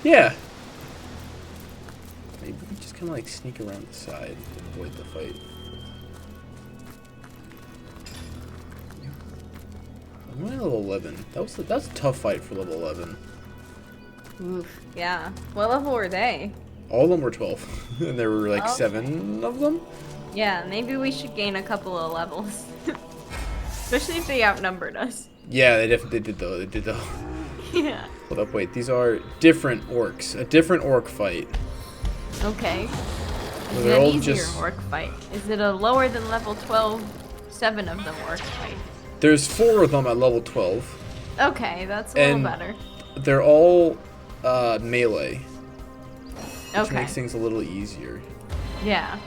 Yeah. Maybe we just kind of like sneak around the side and avoid the fight. I'm only level 11. That was a tough fight for level 11. Oof. Yeah. What level were they? All of them were 12, and there were like 7 of them. Yeah, maybe we should gain a couple of levels, especially if they outnumbered us. Yeah, they definitely did though. They did though. Yeah. Hold up, wait. These are different orcs. A different orc fight. Okay. Well, Is they're it all an easier just... orc fight? Is it a lower than level 12, 7 of them orc fight? There's 4 of them at level 12. Okay, that's a little better. They're all melee. Which Okay. makes things a little easier. Yeah.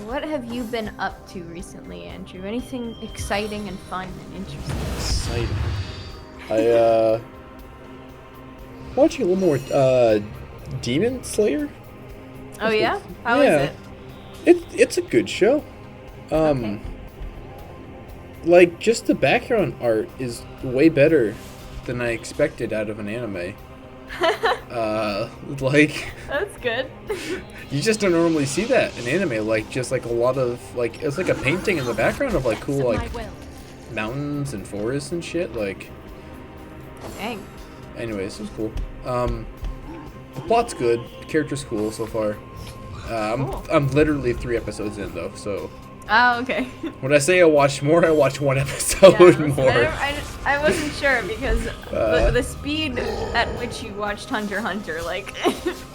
What have you been up to recently, Andrew? Anything exciting and fun and interesting? Exciting. I watching a little more Demon Slayer. Oh yeah? How is it? It's a good show. Okay. Like just the background art is way better than I expected out of an anime. Like That's good. you just don't normally see that in anime. Like just like a lot of like it's like a painting in the background of like cool like mountains and forests and shit. Like Dang. anyways, it was cool. The plot's good. The character's cool so far. I'm literally 3 episodes in though, so. Oh, okay. When I say I watched more, I watched 1 episode more. I wasn't sure because the speed at which you watched Hunter x Hunter, like.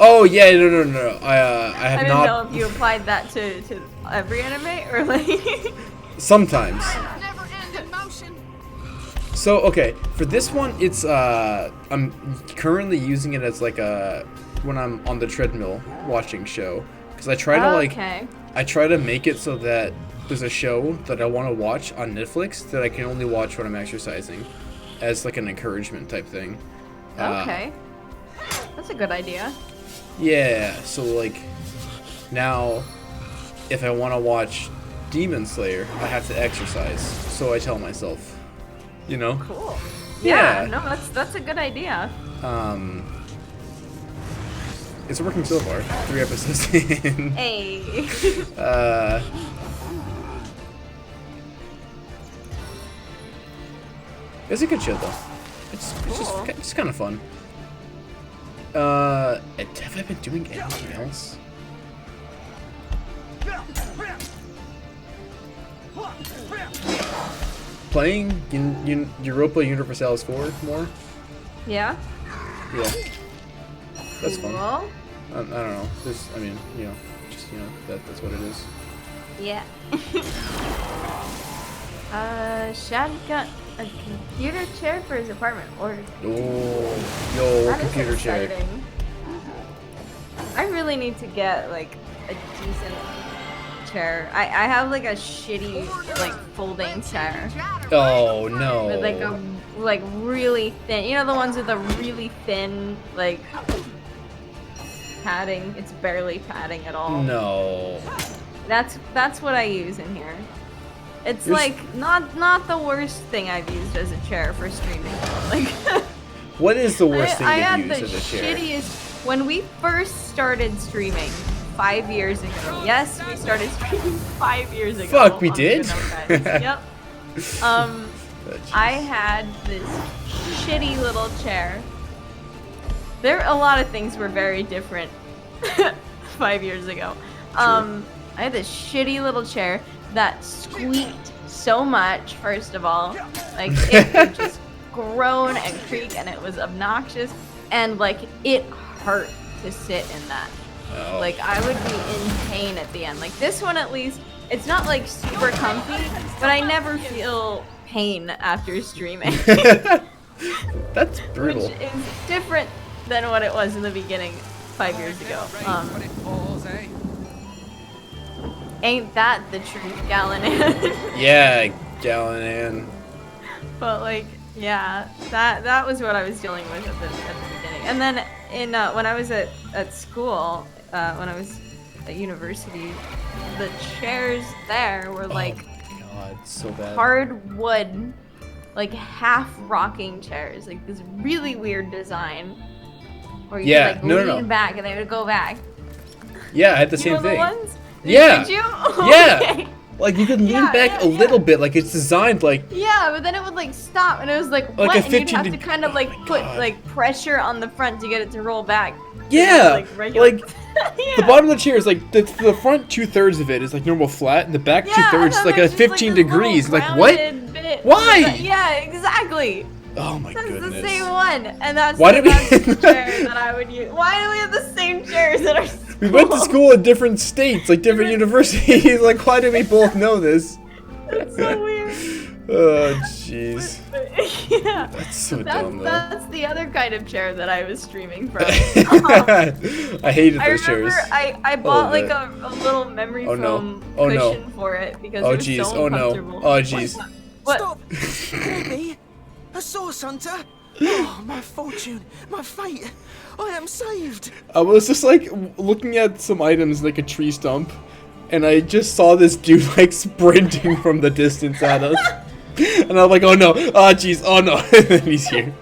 Oh yeah, no. I have I not. didn't know if you applied that to every anime or like. Sometimes. Never end in motion. So okay, for this one, it's I'm currently using it as like when I'm on the treadmill watching show, because I try to like. Okay. I try to make it so that there's a show that I want to watch on Netflix that I can only watch when I'm exercising, as like an encouragement type thing. Okay. That's a good idea. Yeah, so like now if I want to watch Demon Slayer, I have to exercise. So I tell myself, you know? Cool. Yeah. No, that's a good idea. It's working so far. 3 episodes in. Hey. It's a good show though. It's kind of fun. Have I been doing anything else? Playing Europa Universalis 4 more? Yeah. Yeah. That's fun. Cool. I don't know. Just that's what it is. Yeah. Shad got a computer chair for his apartment. Or Yo, that computer is chair. exciting. I really need to get like a decent chair. I have like a shitty like folding chair. Oh no. With like a really thin, you know, the ones with the really thin like padding. It's barely padding at all. No. That's what I use in here. It's like not the worst thing I've used as a chair for streaming. Like what is the worst thing I you've had used the as a chair? shittiest when we first started streaming 5 years ago. Yes, we started streaming 5 years ago. Fuck, we on did? Divinity. Yep. I had this shitty little chair. A lot of things were very different 5 years ago. I had this shitty little chair that squeaked so much, first of all. Like, it would just groan and creak, and it was obnoxious. And, like, it hurt to sit in that. Oh. Like, I would be in pain at the end. Like, this one, at least, it's not, like, super comfy, but I never feel pain after streaming. That's brutal. Which is different than what it was in the beginning 5 years ago. Ain't that the truth, Galanan? Yeah, Galanan. But like, yeah, that was what I was dealing with at the beginning. And then in when I was at school, when I was at university, the chairs there were like God, so bad. hardwood, like half rocking chairs, like this really weird design. Where you could like lean back and they would go back. Yeah, I had the same know thing. The ones? Yeah. Did you? Yeah. Okay. Like you could lean back a little bit, like it's designed like. Yeah, but then it would like stop, and it was like what? Like a and you'd 15 have to kind of like put like pressure on the front to get it to roll back. Yeah, like yeah. Yeah. The bottom of the chair is like the front 2/3 of it is like normal flat, and the back 2/3 is like a 15 degrees. Like what? Bit. Why? Yeah, exactly. Oh my That's goodness. the same one, and that's Why did we? the chair that I would use. Why do we have the same chairs at our school? We went to school in different states, like different universities. Like, why do we both know this? That's so weird. Oh, jeez. Yeah. That's so dumb, though. That's the other kind of chair that I was streaming from. I hated those chairs. I bought like a little memory foam cushion for it because it was so uncomfortable. Oh, jeez. What? Stop! Baby! A source hunter! Oh, my fortune! My fate! I am saved! I was just like looking at some items like a tree stump, and I just saw this dude like sprinting from the distance at us. And I'm like, oh no, oh jeez, oh no, and then he's here.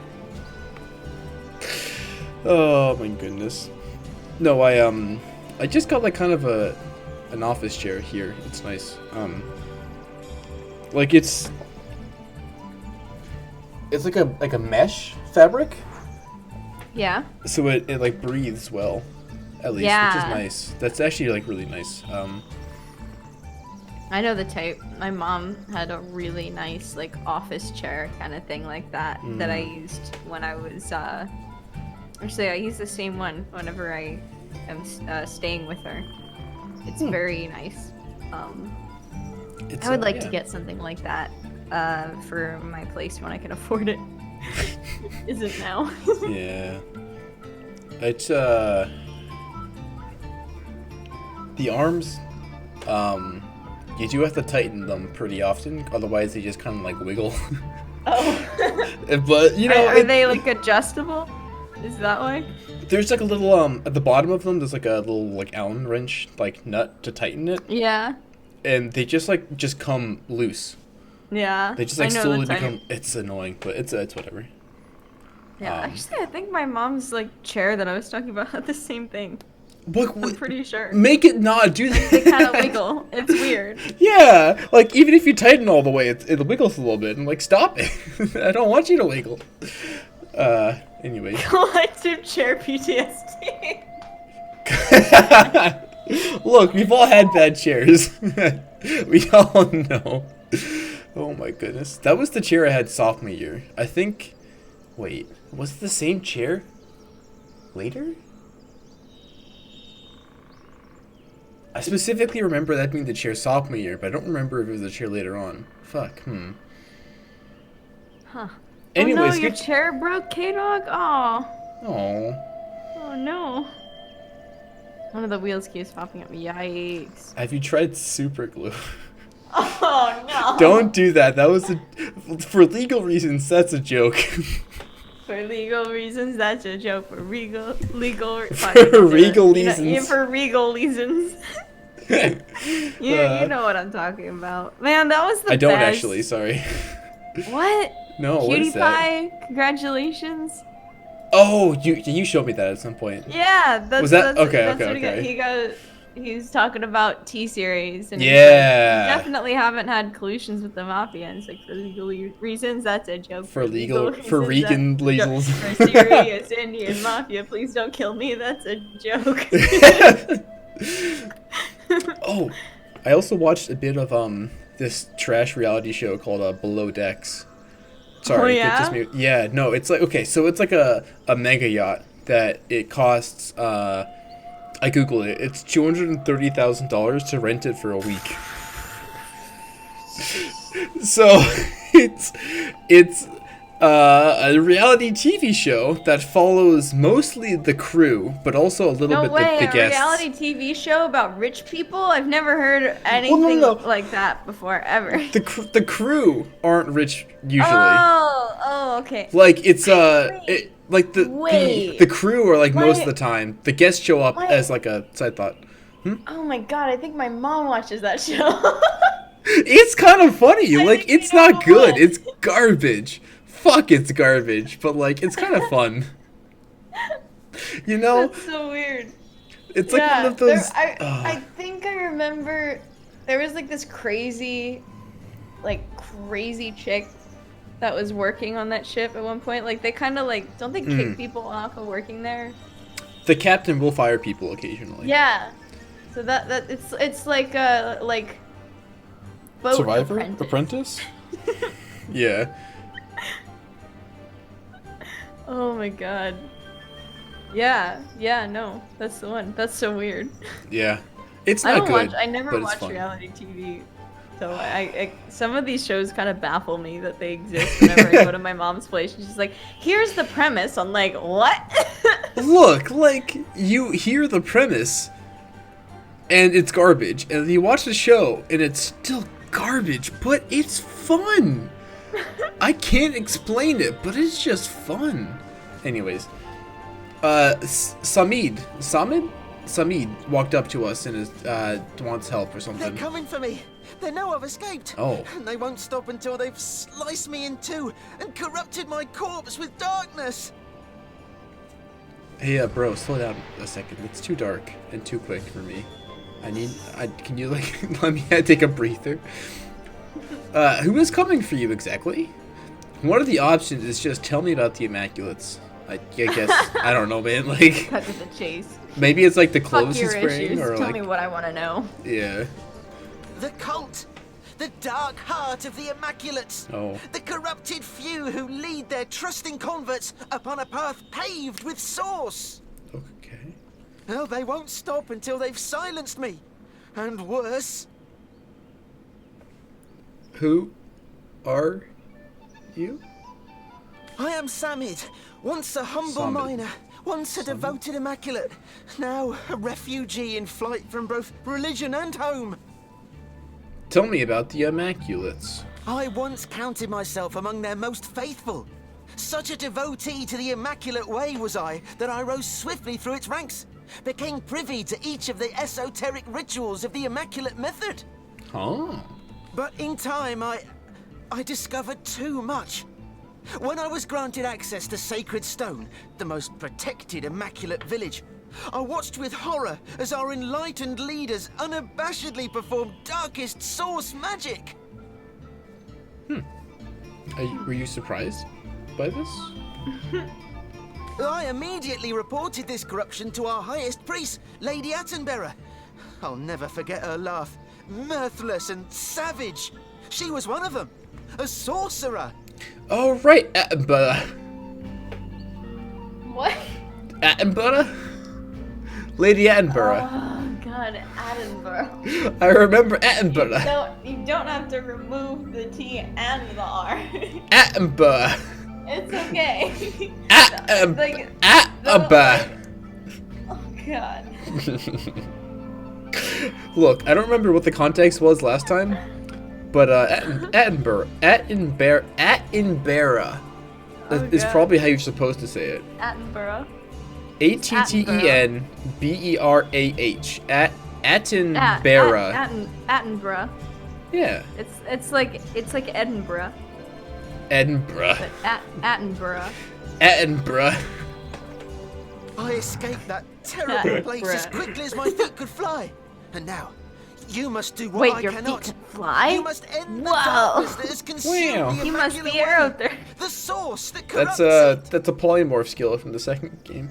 Oh my goodness. No, I just got like kind of an office chair here. It's nice. Like it's like a mesh fabric, Yeah. So it like breathes well, at least, Yeah. which is nice. That's actually like really nice. I know the type. My mom had a really nice like office chair kind of thing like that that I used when I was actually I use the same one whenever I am staying with her. It's very nice. I would like to get something like that for my place when I can afford it. Isn't now. Yeah. It's the arms. You do have to tighten them pretty often, otherwise they just kind of like wiggle. Oh. But you know, are they like adjustable? Is that why? There's like a little at the bottom of them. There's like a little like Allen wrench like nut to tighten it. Yeah. And they just come loose. Yeah. They just like slowly become. It's annoying, but it's whatever. Yeah, actually, I think my mom's like chair that I was talking about had the same thing. I'm pretty sure. Make it not do that. They kind of wiggle. It's weird. Yeah, like even if you tighten all the way, it wiggles a little bit. And like, stop it! I don't want you to wiggle. Anyway. Collective chair PTSD. Look, we've all had bad chairs. We all know. Oh my goodness, that was the chair I had sophomore year. I think. Wait, was it the same chair? Later? I specifically remember that being the chair sophomore year, but I don't remember if it was the chair later on. Fuck, Huh. Anyways, oh no, your chair broke, K-Dog? Aw. Oh. Oh no. One of the wheels keeps popping up. Yikes. Have you tried super glue? Oh no. Don't do that. That was for legal reasons, that's a joke. For legal reasons, that's a joke. For legal for regal reasons. Yeah, for regal reasons. you know what I'm talking about. Man, that was the best. I don't actually, sorry. What? No, Cutie what is that? Pie, congratulations. Oh, you showed me that at some point. Yeah, that's okay? That's Okay, what okay. He's talking about T-Series, and yeah, he's like, definitely haven't had collusions with the mafia. And it's like, for legal reasons, that's a joke. For Regan reasons. For serious Indian mafia, please don't kill me. That's a joke. Oh, I also watched a bit of this trash reality show called Below Decks. Sorry, oh, yeah? just me. Yeah, no, it's like so it's like a mega yacht that it costs. I googled it. It's $230,000 to rent it for a week. So it's a reality TV show that follows mostly the crew, but also a little bit the guests. A reality TV show about rich people? I've never heard anything like that before, ever. The crew aren't rich usually. Oh, okay. Like it's like the crew are like most of the time. The guests show up as like a side thought. Oh my god, I think my mom watches that show. It's kind of funny. Like it's not good. It's garbage. Fuck, it's garbage. But like it's kind of fun. You know? That's so weird. It's like one of those. I think I remember there was like this crazy chick that was working on that ship at one point. Like they kind of like, don't they kick people off of working there? The captain will fire people occasionally. Yeah. So that it's like boat Survivor? Apprentice? Yeah. Oh my god. Yeah, no, that's the one. That's so weird. Yeah. It's not good. I never watch fun. reality TV. So I some of these shows kind of baffle me that they exist whenever I go to my mom's place. And she's like, here's the premise. I'm like, what? Look, like, you hear the premise, and it's garbage. And you watch the show, and it's still garbage, but it's fun. I can't explain it, but it's just fun. Anyways, Samid walked up to us and wants help or something. They're coming for me. They know I've escaped. Oh. And they won't stop until they've sliced me in two and corrupted my corpse with darkness. Hey, bro, slow down a second. It's too dark and too quick for me. Can you, like, let me take a breather? Who is coming for you exactly? One of the options is just tell me about the Immaculates. I guess I don't know, man. Like, Cut to the chase. maybe it's like the Fuck clothes your he's wearing, issues. or Tell like, me what I want to know. yeah. The cult! The dark heart of the Immaculates! Oh. The corrupted few who lead their trusting converts upon a path paved with sauce! Okay. Well, they won't stop until they've silenced me. And worse. Who are you? I am Samid, once a humble Samid. miner, once a devoted Immaculate, now a refugee in flight from both religion and home. Tell me about the Immaculates. I once counted myself among their most faithful. Such a devotee to the Immaculate Way was I, that I rose swiftly through its ranks, became privy to each of the esoteric rituals of the Immaculate Method. Oh. But in time, I discovered too much. When I was granted access to Sacred Stone, the most protected Immaculate village, I watched with horror as our enlightened leaders unabashedly performed darkest source magic. Were you surprised by this? I immediately reported this corruption to our highest priest, Lady Attenborough. I'll never forget her laugh. Mirthless and savage. She was one of them. A sorcerer. Oh, right, Attenborough. What? Attenborough? Lady Attenborough. Oh God, Edinburgh. I remember Attenborough. You don't have to remove the T and the R. Attenborough. It's okay. Attenborough. Oh God. Look, I don't remember what the context was last time, but Attenborough is probably how you're supposed to say it. Attenborough. Attenberah. Attenborough. Attenborough. Yeah. It's like Edinburgh. Edinburgh. But Attenborough. Attenborough. I escaped that terrible place as quickly as my feet could fly. And now, you must do what Wait, I your cannot. feet can fly? You must end the darkness that has consumed Wow. the You must Immaculate be Way. out there. The source that corrupts That's a polymorph skill from the second game.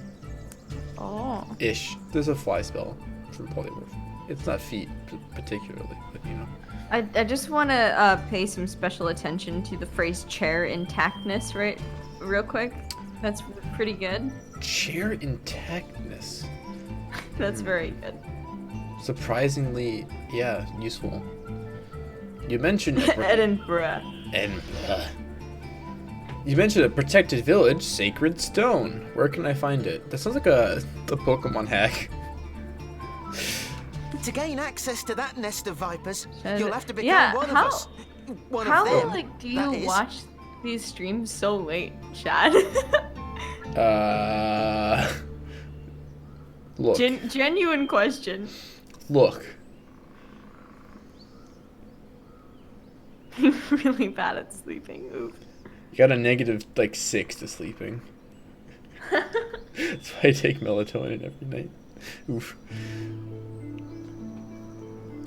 Oh. Ish. There's a fly spell for polymorph. It's not feet particularly, but you know. I just want to pay some special attention to the phrase chair intactness, right? Real quick. That's pretty good. Chair intactness. That's very good. Surprisingly, yeah, useful. You mentioned Edinburgh. You mentioned a protected village, Sacred Stone. Where can I find it? That sounds like a Pokemon hack. To gain access to that nest of vipers, you'll have to become one of us. One How of them, like do that you is. watch these streams so late, Chad? Look. Genuine question. Look. Really bad at sleeping. Oof. You got a negative, like, 6 to sleeping. That's why I take melatonin every night. Oof.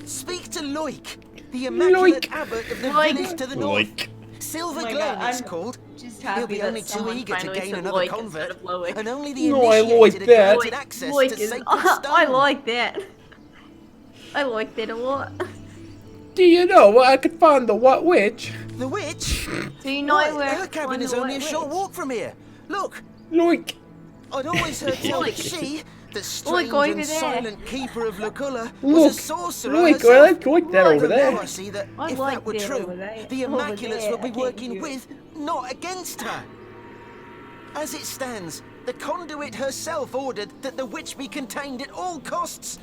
Speak to Loik, the Immaculate Loik. Abbot of the Loik. village to the north. Loik. Silver Oh my Glen, God, it's I'm called. Just He'll happy be that only too someone eager to finally gain said another Loik convert, instead of Loic. and only the No, I initiated like are that. granted access Loic to is, Sacred I Stone. like that. I like that a lot. Do you know where I could find the what witch? The witch? Do you know Why, where her cabin is only a short walk from here. Look, Loik. I'd always heard tell that Loik. she, the strange over and there. silent keeper of Luculla, Look, was a sorcerer Loik, herself. I like that over But now there. I see that I if like that were that true, over there. the Over Immaculates there, would be I can't working hear. with, not against her. As it stands, the conduit herself ordered that the witch be contained at all costs.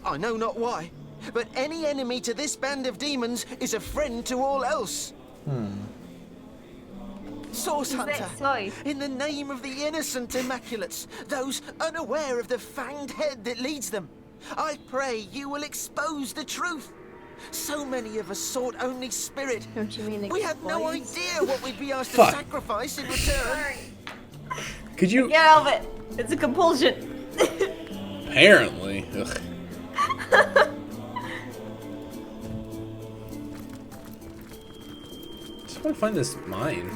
I know not why, but any enemy to this band of demons is a friend to all else. Source Is that Hunter, so? in the name of the innocent Immaculates, those unaware of the fanged head that leads them, I pray you will expose the truth. So many of us sought only spirit. Don't you mean We had no explodes? idea what we'd be asked to Fuck. sacrifice in return. Could you? Get out of it. It's a compulsion. Apparently. Ugh. Just want to find this mine.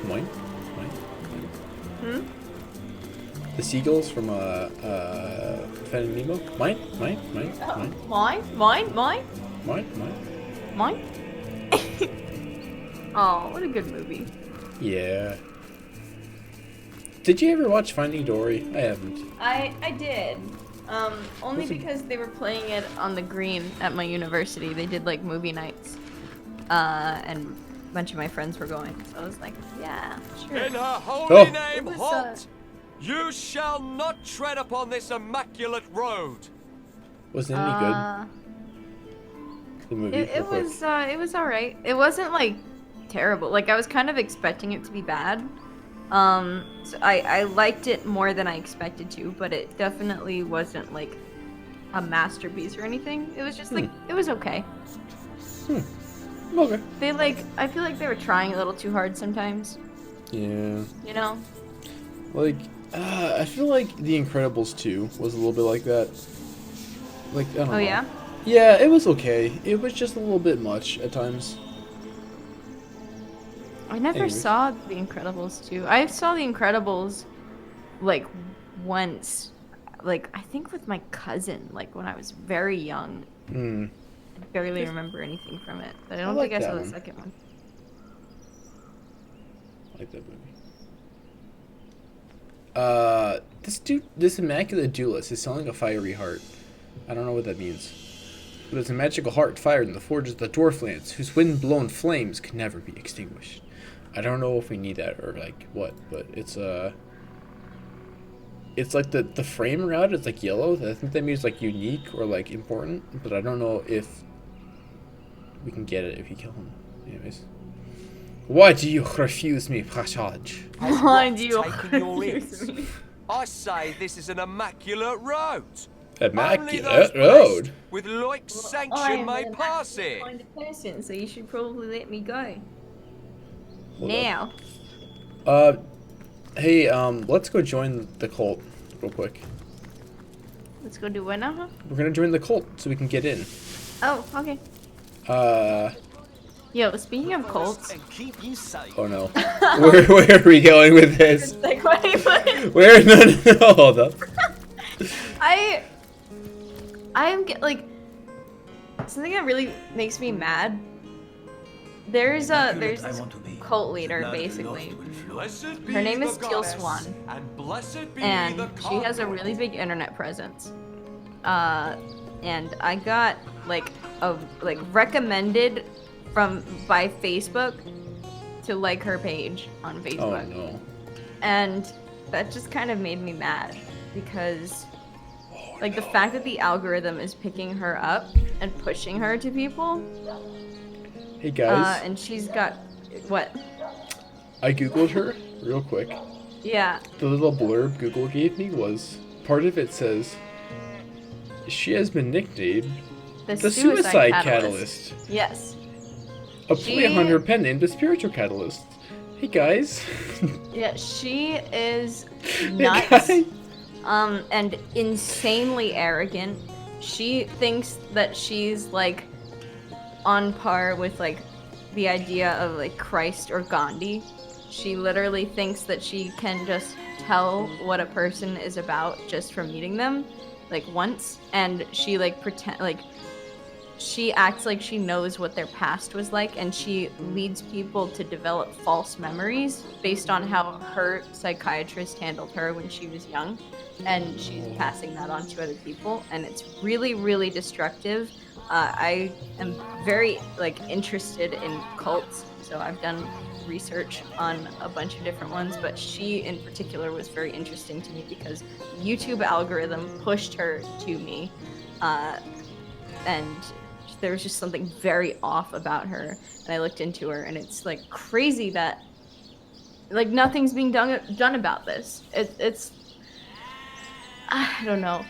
Mine? Mine? Hmm? The seagulls from Finding Nemo? Mine. Oh, what a good movie. Yeah. Did you ever watch Finding Dory? I haven't. I did. Only What's it- because they were playing it on the green at my university. They did like movie nights. And a bunch of my friends were going. So I was like, yeah, sure. In her holy Oh. name, It was, halt! You shall not tread upon this immaculate road. Was it any good? The movie. It was alright. It wasn't like terrible. Like I was kind of expecting it to be bad. So I liked it more than I expected to, but it definitely wasn't like a masterpiece or anything. It was just like it was okay. Okay. They I feel like they were trying a little too hard sometimes. Yeah. You know? Like, I feel like The Incredibles 2 was a little bit like that. Like, I don't know. Oh yeah? Yeah, it was okay. It was just a little bit much at times. I never Anyways. saw The Incredibles 2. I saw The Incredibles like once. Like I think with my cousin, like when I was very young. I barely remember anything from it. But I don't like think I that saw one. the second one. I like that movie. This immaculate duelist is selling a fiery heart. I don't know what that means. But it's a magical heart fired in the forges of the dwarf lands, whose wind-blown flames can never be extinguished. I don't know if we need that or like what, but it's like the frame around it's like yellow. I think that means like unique or like important, but I don't know if we can get it if you kill him. Anyways. Why do you refuse me, passage? Why do you Taking your refuse ears. me? I say this is an immaculate road. Immaculate Only those road? blessed with like I sanction am may an pass immaculate it. kind of person, so you should probably let me go. Hold now. Hey, let's go join the cult real quick. Let's go do what now? We're gonna join the cult so we can get in. Oh, okay. Yo, speaking of cults. Oh no. where are we going with this? Like, what do you put? Where? No, hold up. I am like something that really makes me mad. There's a cult leader basically. Her name is Teal Swan, and she has a really big internet presence. And I got recommended by Facebook to like her page on Facebook. Oh no. And that just kind of made me mad because like the fact that the algorithm is picking her up and pushing her to people. Hey guys. And she's got what? I googled her real quick. Yeah. The little blurb Google gave me was part of it says she has been nicknamed the suicide catalyst. Yes. A play on her pen named the spiritual catalyst. Hey guys. Yeah, she is Hey, nuts. guys. And insanely arrogant. She thinks that she's like on par with like the idea of like Christ or Gandhi. She literally thinks that she can just tell what a person is about just from meeting them like once, and she like she acts like she knows what their past was like, and she leads people to develop false memories based on how her psychiatrist handled her when she was young, and she's passing that on to other people, and it's really, really destructive. I am very interested in cults, so I've done research on a bunch of different ones, but she in particular was very interesting to me because YouTube algorithm pushed her to me, and there was just something very off about her, and I looked into her, and it's like crazy that like nothing's being done about this. It's I don't know.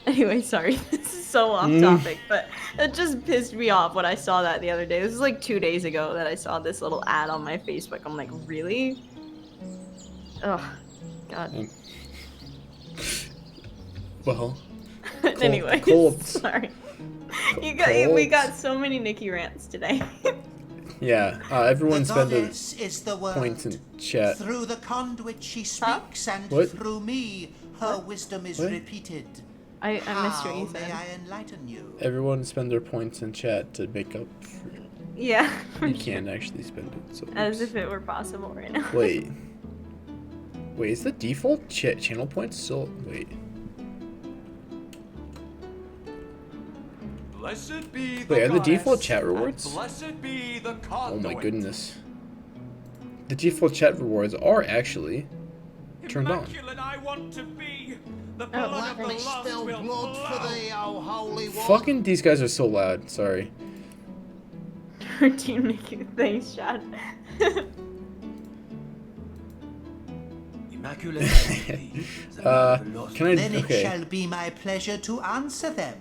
Anyway, sorry, this is so off topic, but it just pissed me off when I saw that the other day. This was like 2 days ago that I saw this little ad on my Facebook. I'm like, really? Oh, God. Well. Anyway, Colts. sorry. We got so many Nikki rants today. Yeah, everyone spend their is the word. points in chat. Through the conduit she speaks, and What? through me, her wisdom is What? repeated. I missed what How you may said. I enlighten you? Everyone spend their points in chat to make up for Yeah. you can't actually spend it. So As oops. if it were possible right now. Wait, is the default channel points still? Wait. Blessed be Wait, are the default goddess, chat and rewards? Blessed be the Oh my conduit. goodness. The default chat rewards are actually turned on. Immaculate I want to be. The Oh, blood let of the me lost spill will blood for flow. thee, O holy one. Fucking these guys are so loud. Sorry. Team Nikki, thanks, Chad. Immaculate. Can I? Then it Okay. shall be my pleasure to answer them.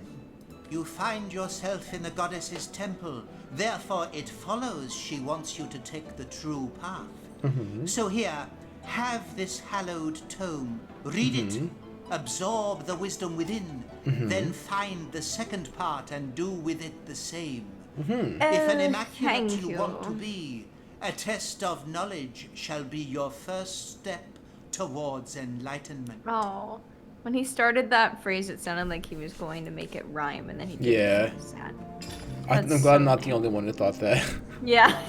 You find yourself in the goddess's temple, therefore it follows she wants you to take the true path. So here, have this hallowed tome. Read it, absorb the wisdom within, then find the second part and do with it the same. If an immaculate thank you you. want to be, a test of knowledge shall be your first step towards enlightenment. Oh. When he started that phrase, it sounded like he was going to make it rhyme, and then he didn't. Yeah. It was sad. I'm That's glad I'm so not the only one who thought that. Yeah.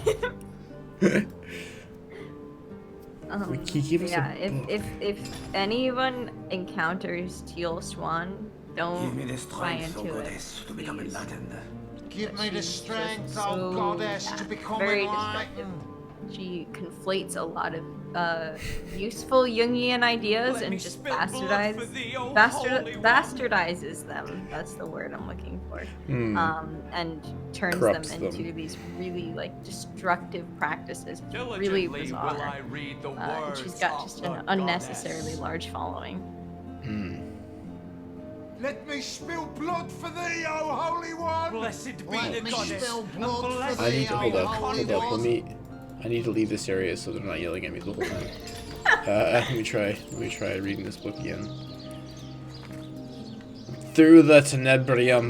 He gave us yeah. a book. If anyone encounters Teal Swan, don't buy into it. to become please. enlightened. Give me the strength, So, O goddess, to become very enlightened. destructive. She conflates a lot of useful Jungian ideas Let me and just spill blood for thee, O holy one. bastardizes them. That's the word I'm looking for. And turns Corrupts them them. into these really like destructive practices. Which is really Diligently will bizarre. I read the And words she's got of just the an unnecessarily goddess. large following. Let me spill blood for thee, O holy one. Blessed be Let the me goddess. spill and blood for blessed I thee, need to O hold up. holy Hold up. one. I need to leave this area so they're not yelling at me the whole time. Let me try reading this book again. Though the Tenebrium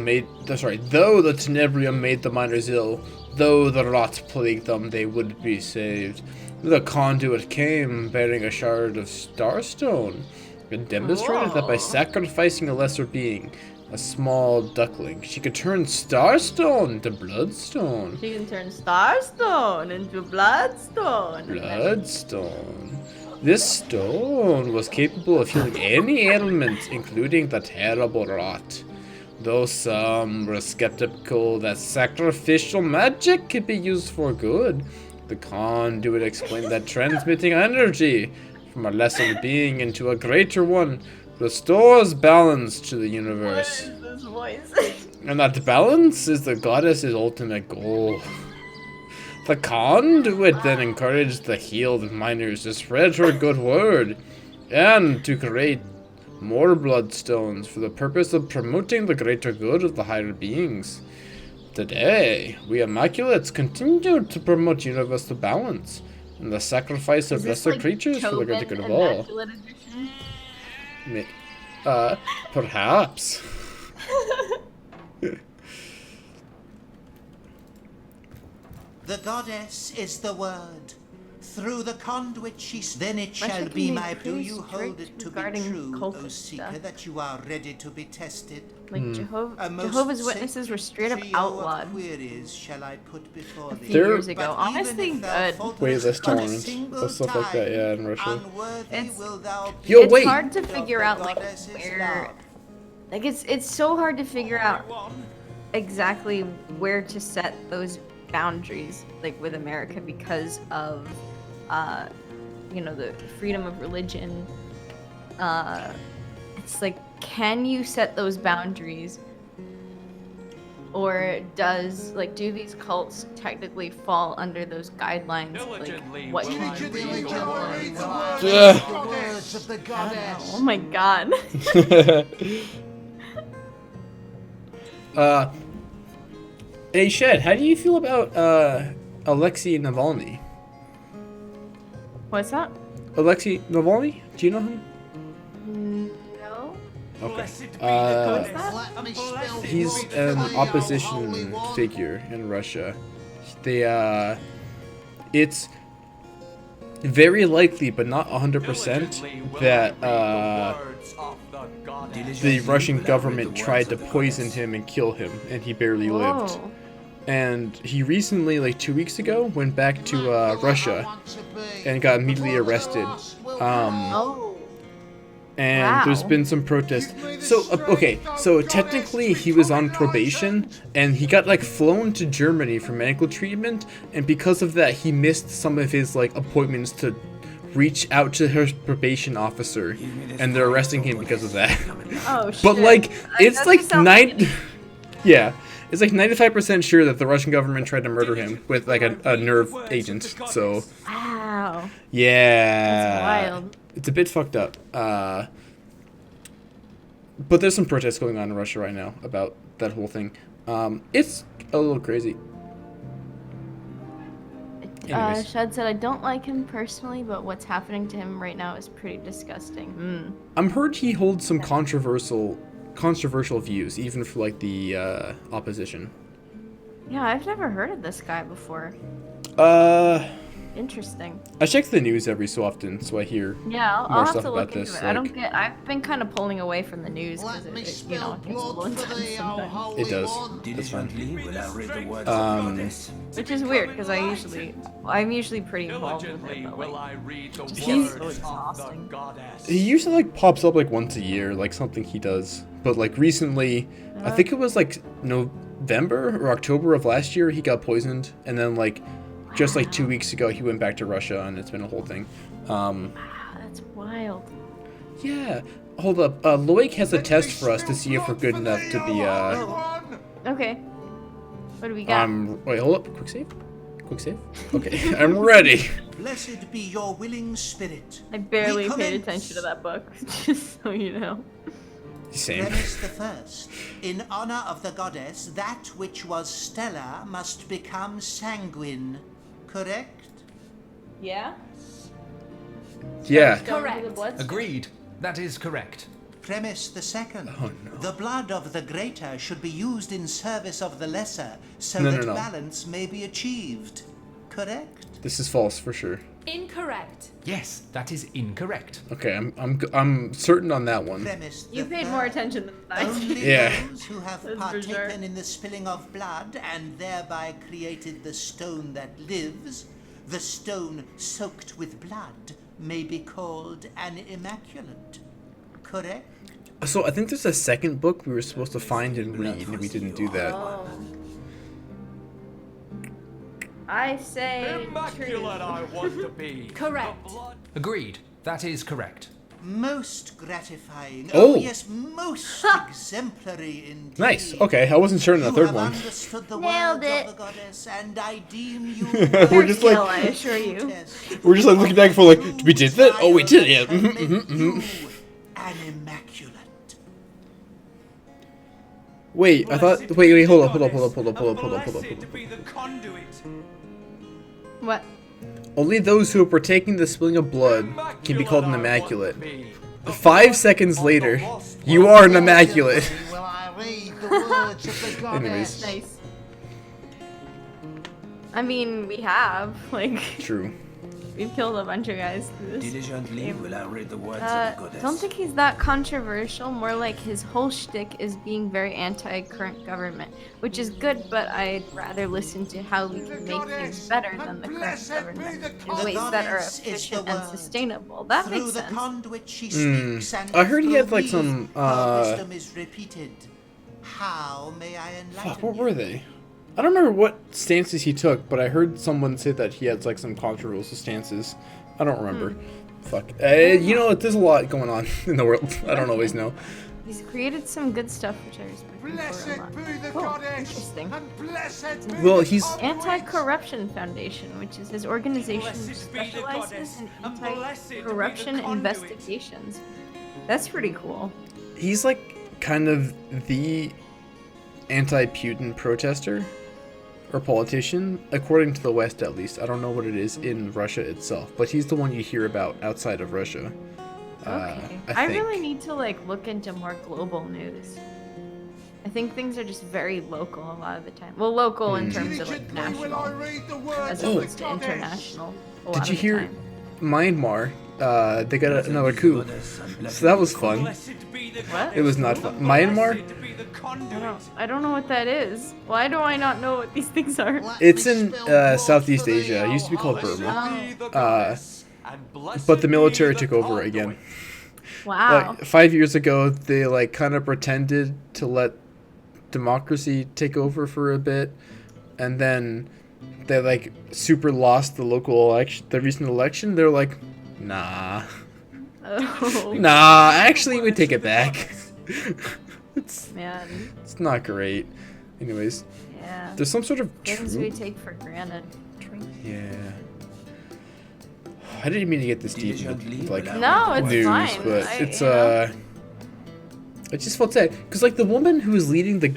made the miners ill, though the rot plagued them, they would be saved. The conduit came bearing a shard of starstone. It demonstrated that by sacrificing a lesser being, a small duckling, she could turn starstone to bloodstone. She can turn starstone into bloodstone. Bloodstone. This stone was capable of healing any ailment, including the terrible rot. Though some were skeptical that sacrificial magic could be used for good, the conduit explained that transmitting energy from a lesser being into a greater one restores balance to the universe. What is this voice? And that balance is the goddess's ultimate goal. The conduit then encouraged the healed miners to spread her good word and to create more bloodstones for the purpose of promoting the greater good of the higher beings. Today, we Immaculates continue to promote universal balance and the sacrifice of lesser creatures for the greater good of all. Immaculate Edition? Perhaps. The goddess is the word. Through the conduit then it Why shall should be we my. be Do pretty you hold strict it to be regarding true, O cultist seeker, stuff? that you are ready to be tested? Like A Jehovah's most Witnesses were straight up sacred trio of outlawed queries shall I put before a thee. few years ago. But Honestly, even if thou good. falterest Way less but a tolerant single of stuff like that, time, yeah, in Russia. unworthy It's- wilt thou be Yo, it's wait. hard to of figure the out like goddess's where, love. like it's so hard to figure out exactly where to set those boundaries, like with America, because of the freedom of religion. It's like, can you set those boundaries, or do these cults technically fall under those guidelines? Diligently Like, what will can I you read do? the words Ugh. The words of the goddess. Oh my god. Hey Shed, how do you feel about Alexei Navalny? What's that? Alexei Navalny? Do you know him? No. Okay. Let me spill He's blood for an thee, O holy opposition one. figure in Russia. It's very likely, but not 100%, that the Russian government tried to poison him and kill him, and he barely lived. Whoa. And he recently, like 2 weeks ago, went back to Russia and got immediately arrested. And there's been some protests. So, okay, so technically he was on probation, and he got, like, flown to Germany for medical treatment, and because of that, he missed some of his, like, appointments to reach out to her probation officer, and they're arresting him because of that. Oh, shit. But, like, it's like Yeah. It's like 95% sure that the Russian government tried to murder him with, like, a nerve agent, so... Wow. Yeah. That's wild. It's a bit fucked up. But there's some protests going on in Russia right now about that whole thing. It's a little crazy. Anyways. Shad said, I don't like him personally, but what's happening to him right now is pretty disgusting. I'm heard he holds some controversial views, even for, like, the opposition. Yeah, I've never heard of this guy before. Interesting. I check the news every so often, so I hear I'll have stuff to look about into this. it. I don't get. I've been kind of pulling away from the news because it gets a little intense sometimes. It does. That's fine. Which is weird because I'm usually pretty involved with it, but like, just gets so exhausting. He usually, like, pops up like once a year, like something he does. But, like, recently, I think it was like November or October of last year, he got poisoned, and then, like, just like 2 weeks ago, he went back to Russia, and it's been a whole thing. Wow, that's wild. Yeah. Hold up. Loic has a test for us to see if we're good enough to be, Okay. What do we got? Wait, hold up. Quick save? Quick save? Okay, I'm ready. Blessed be your willing spirit. I barely paid attention to that book, just so you know. Same. Premise the first. In honor of the goddess, that which was stellar must become sanguine. Correct? Yeah? Yeah. Correct. Agreed. That is correct. Premise the second. Oh, no. The blood of the greater should be used in service of the lesser, so No, that no. balance may be achieved. Correct? This is false for sure. Incorrect. Yes, that is incorrect. Okay, I'm certain on that one. Premise the You paid third. more attention than I Only did. Yeah. those who have That's for partaken sure. in the spilling of blood and thereby created the stone that lives, the stone soaked with blood, may be called an immaculate. Correct? So I think there's a second book we were supposed to find and read, and we didn't do that. Oh. I say Immaculate I want to be. Correct. Agreed. That is correct. Most gratifying. Oh. Yes, most exemplary indeed. Nice. Okay, I wasn't sure on the You third have one. understood the Nailed words it. of the goddess, and I deem you. We're just like- skill, I assure you. We're just like looking back for like, we did that? Oh, we did it. Yeah. Can make you an immaculate. Wait, I thought. Wait, hold up. Blessed be the conduit. What? Only those who are partaking the spilling of blood can be called an immaculate. 5 seconds later, you are an immaculate. Will I read the words of the Anyways, Nice. I mean, we have, like, true. we've killed a bunch of guys through this Diligently game. will I read the words of the goddess. Don't think he's that controversial. More like his whole shtick is being very anti-current government, which is good, but I'd rather listen to how we can make things better than the current government in ways that are efficient and sustainable. That Through makes the sense. conduit she speaks, and I heard he had, through like, me, some, her wisdom is repeated. How may I enlighten Fuck, what you? were they? I don't remember what stances he took, but I heard someone say that he had like some controversial stances. I don't remember. Fuck. You know, there's a lot going on in the world. I don't always know. He's created some good stuff, which I respect him for a lot. be the Cool. goddess, Interesting. and blessed be Well, the he's- Anti-Corruption Foundation, which is his organization which Blessed be the specializes goddess, in and blessed be the anti-corruption conduit. investigations. That's pretty cool. He's like kind of the anti-Putin protester or politician, according to the West at least. I don't know what it is in Russia itself, but he's the one you hear about outside of Russia. Okay. I I think. really need to like look into more global news. I I think things are just very local a lot of the time. Well, local in terms of like national, as opposed to international. A lot Did you of the hear time. Myanmar? They got another coup. So that was fun. What? It was not fun. Myanmar? I don't know what that is. Why do I not know what these things are? It's in Southeast Asia. It used to be called Burma. But the military took over again. Wow. Like 5 years ago, they like kind of pretended to let democracy take over for a bit, and then they like super lost the local election, the recent election. They're like, nah, Oh. nah. Actually, we take it back. Man. It's not great. Anyways, Yeah. there's some sort of Things troop. we take for granted. Yeah. I didn't mean to get this deep into like No, it's news, fine. but I just felt sad because like the woman who was leading the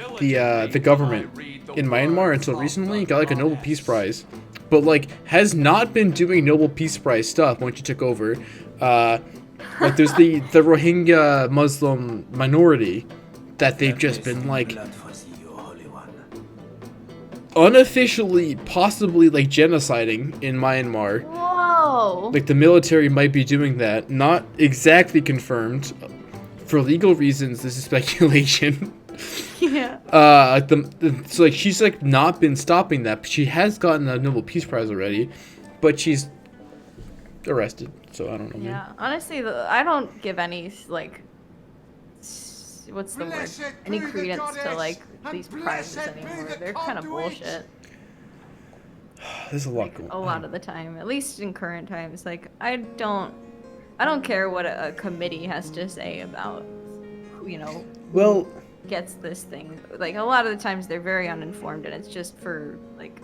government in Myanmar until recently got like a Nobel Peace Prize, but like has not been doing Nobel Peace Prize stuff once she took over. Like there's the Rohingya Muslim minority that they've just been like unofficially possibly like genociding in Myanmar. Whoa. Like the military might be doing that, not exactly confirmed. For legal reasons, this is speculation. Yeah. So like she's like not been stopping that, but she has gotten a Nobel Peace Prize already, but she's arrested. So I don't know. Yeah. Honestly, I don't give any like what's the word? Any credence to like these prizes anymore. They're kind of bullshit. There's a lot going on. A lot of the time, at least in current times. Like I don't care what a committee has to say about who, Well, gets this thing. Like a lot of the times they're very uninformed, and it's just for like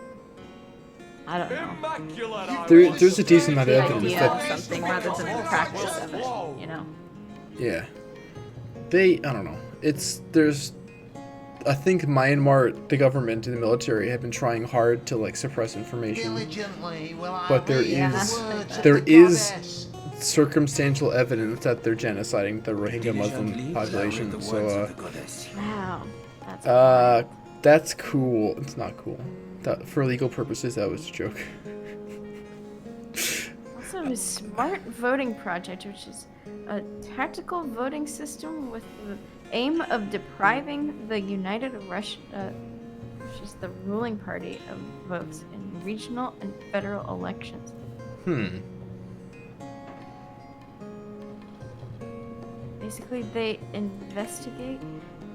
I don't know. There's a decent amount of The evidence idea that of something rather than the practice of it. Yeah. I don't know. I think Myanmar, the government and the military have been trying hard to like suppress information. But there is circumstantial evidence that they're genociding the Rohingya Muslim population. So wow. that's cool. It's not cool. For legal purposes, that was a joke. Also, a smart voting project, which is a tactical voting system with the aim of depriving the United Russia, which is the ruling party, of votes in regional and federal elections. Basically, they investigate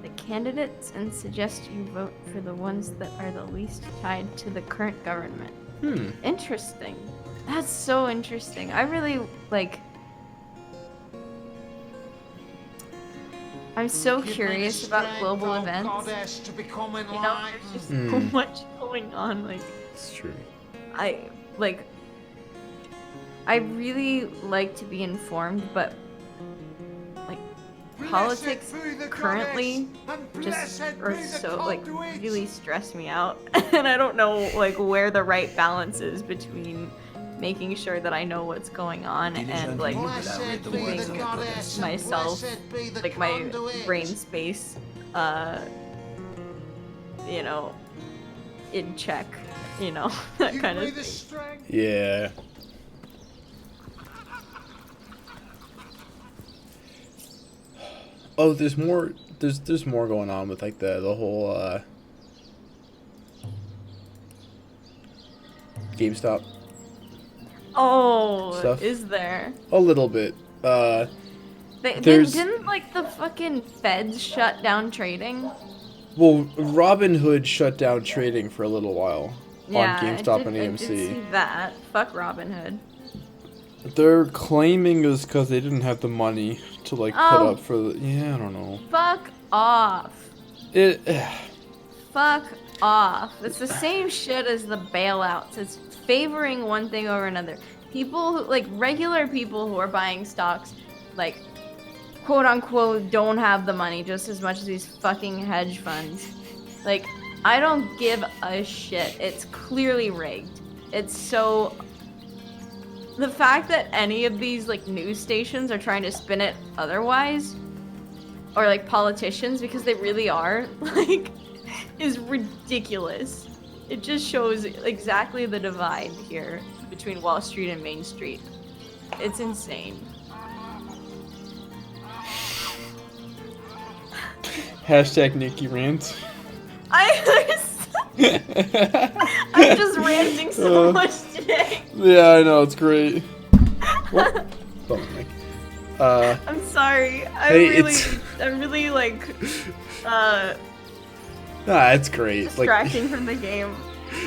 the candidates and suggest you vote for the ones that are the least tied to the current government. Interesting. That's so interesting. I really I'm so curious about global events. There's just so much going on. Like, it's true. I really like to be informed, but like politics currently just are so like really stress me out, and I don't know like where the right balance is between making sure that I know what's going on and like keeping myself, like my brain space, in check, that kind of thing. Yeah. Oh, there's more. There's more going on with like the whole GameStop. Oh, stuff. is there? A little bit. Didn't like the fucking feds shut down trading? Well, Robinhood shut down trading for a little while Yeah, on GameStop and I AMC. did see that. Fuck Robinhood. They're claiming it was because they didn't have the money to like put up for the. Yeah, I don't know. Fuck off. Fuck off. It's the same shit as the bailouts. It's favoring one thing over another. People who, like regular people who are buying stocks, like quote unquote, don't have the money just as much as these fucking hedge funds. Like, I don't give a shit. It's clearly rigged. It's so. The fact that any of these like news stations are trying to spin it otherwise or like politicians, because they really are, like, is ridiculous. It just shows exactly the divide here between Wall Street and Main Street. It's insane. Hashtag Nikki rants. I'm just ranting so much today. Yeah, I know, it's great. Well, Mike. I'm sorry. I'm really like Nah, it's great. distracting from the game.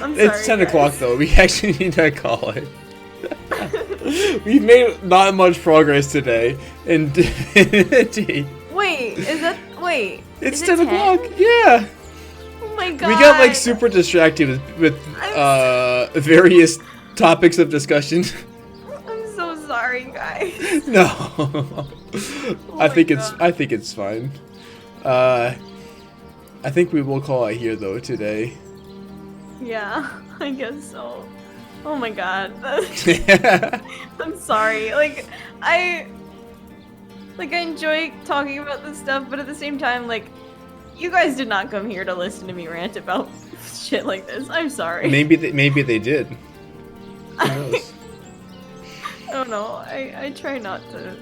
I'm sorry. It's 10 o'clock though. We actually need to call it. We've made not much progress today in Divinity. Wait, is that It's is 10 it o'clock. Yeah. Oh my god. We got like super distracted with various topics of discussion. I'm so sorry, guys. No. Oh I think it's fine. I think we will call it here though today. Yeah, I guess so. Oh my god. I'm sorry. I enjoy talking about this stuff, but at the same time, like, you guys did not come here to listen to me rant about shit like this. I'm sorry. Maybe they did. Who knows? I don't know. I try not to do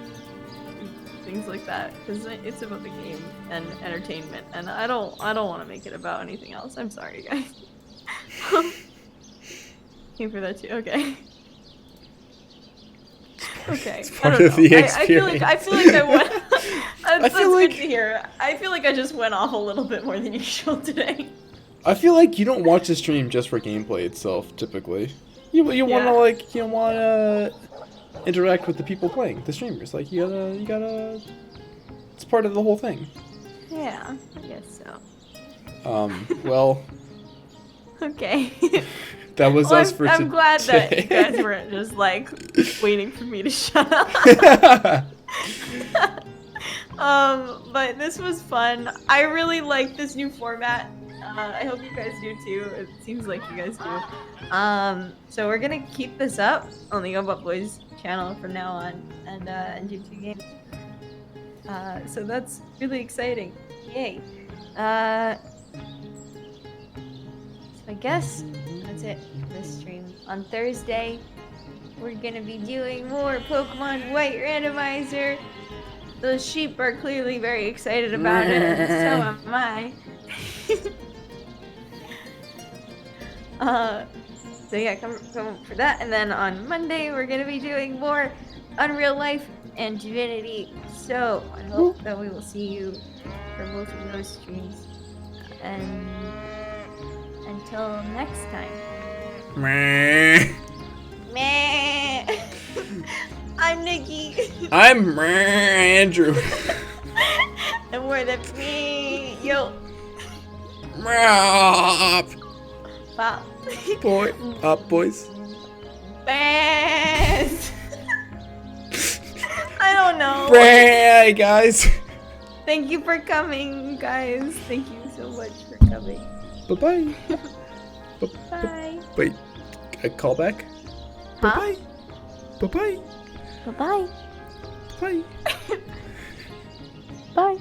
things like that because it's about the game and entertainment, and I don't want to make it about anything else. I'm sorry, guys. Came for that too. Okay. Okay. It's part of the experience. I feel like I went. That's good to hear. I feel like I just went off a little bit more than usual today. I feel like you don't watch the stream just for gameplay itself. Typically, you want to interact with the people playing, the streamers. Like you gotta. It's part of the whole thing. Yeah, I guess so. Well. Okay. That was us for today. I'm glad that you guys weren't just like waiting for me to shut up. But this was fun. I really like this new format. I hope you guys do too. It seems like you guys do. So we're gonna keep this up on the Go Butt Boys channel from now on, and do 2 games. So that's really exciting. Yay. So I guess that's it for this stream. On Thursday, we're gonna be doing more Pokemon White Randomizer. Those sheep are clearly very excited about it, and so am I. So yeah, come for that. And then on Monday, we're gonna be doing more Unreal Life and Divinity. So I hope that we will see you for both of those streams. And until next time. Meh. I'm Nikki. I'm Andrew. And we're the yo. Pop. Boys. Best. I don't know. Hey guys. Thank you for coming, guys. Thank you so much for coming. Bye-bye. Bye. Wait, a callback? Huh? Bye-bye. Bye-bye. Bye-bye. Bye. Bye.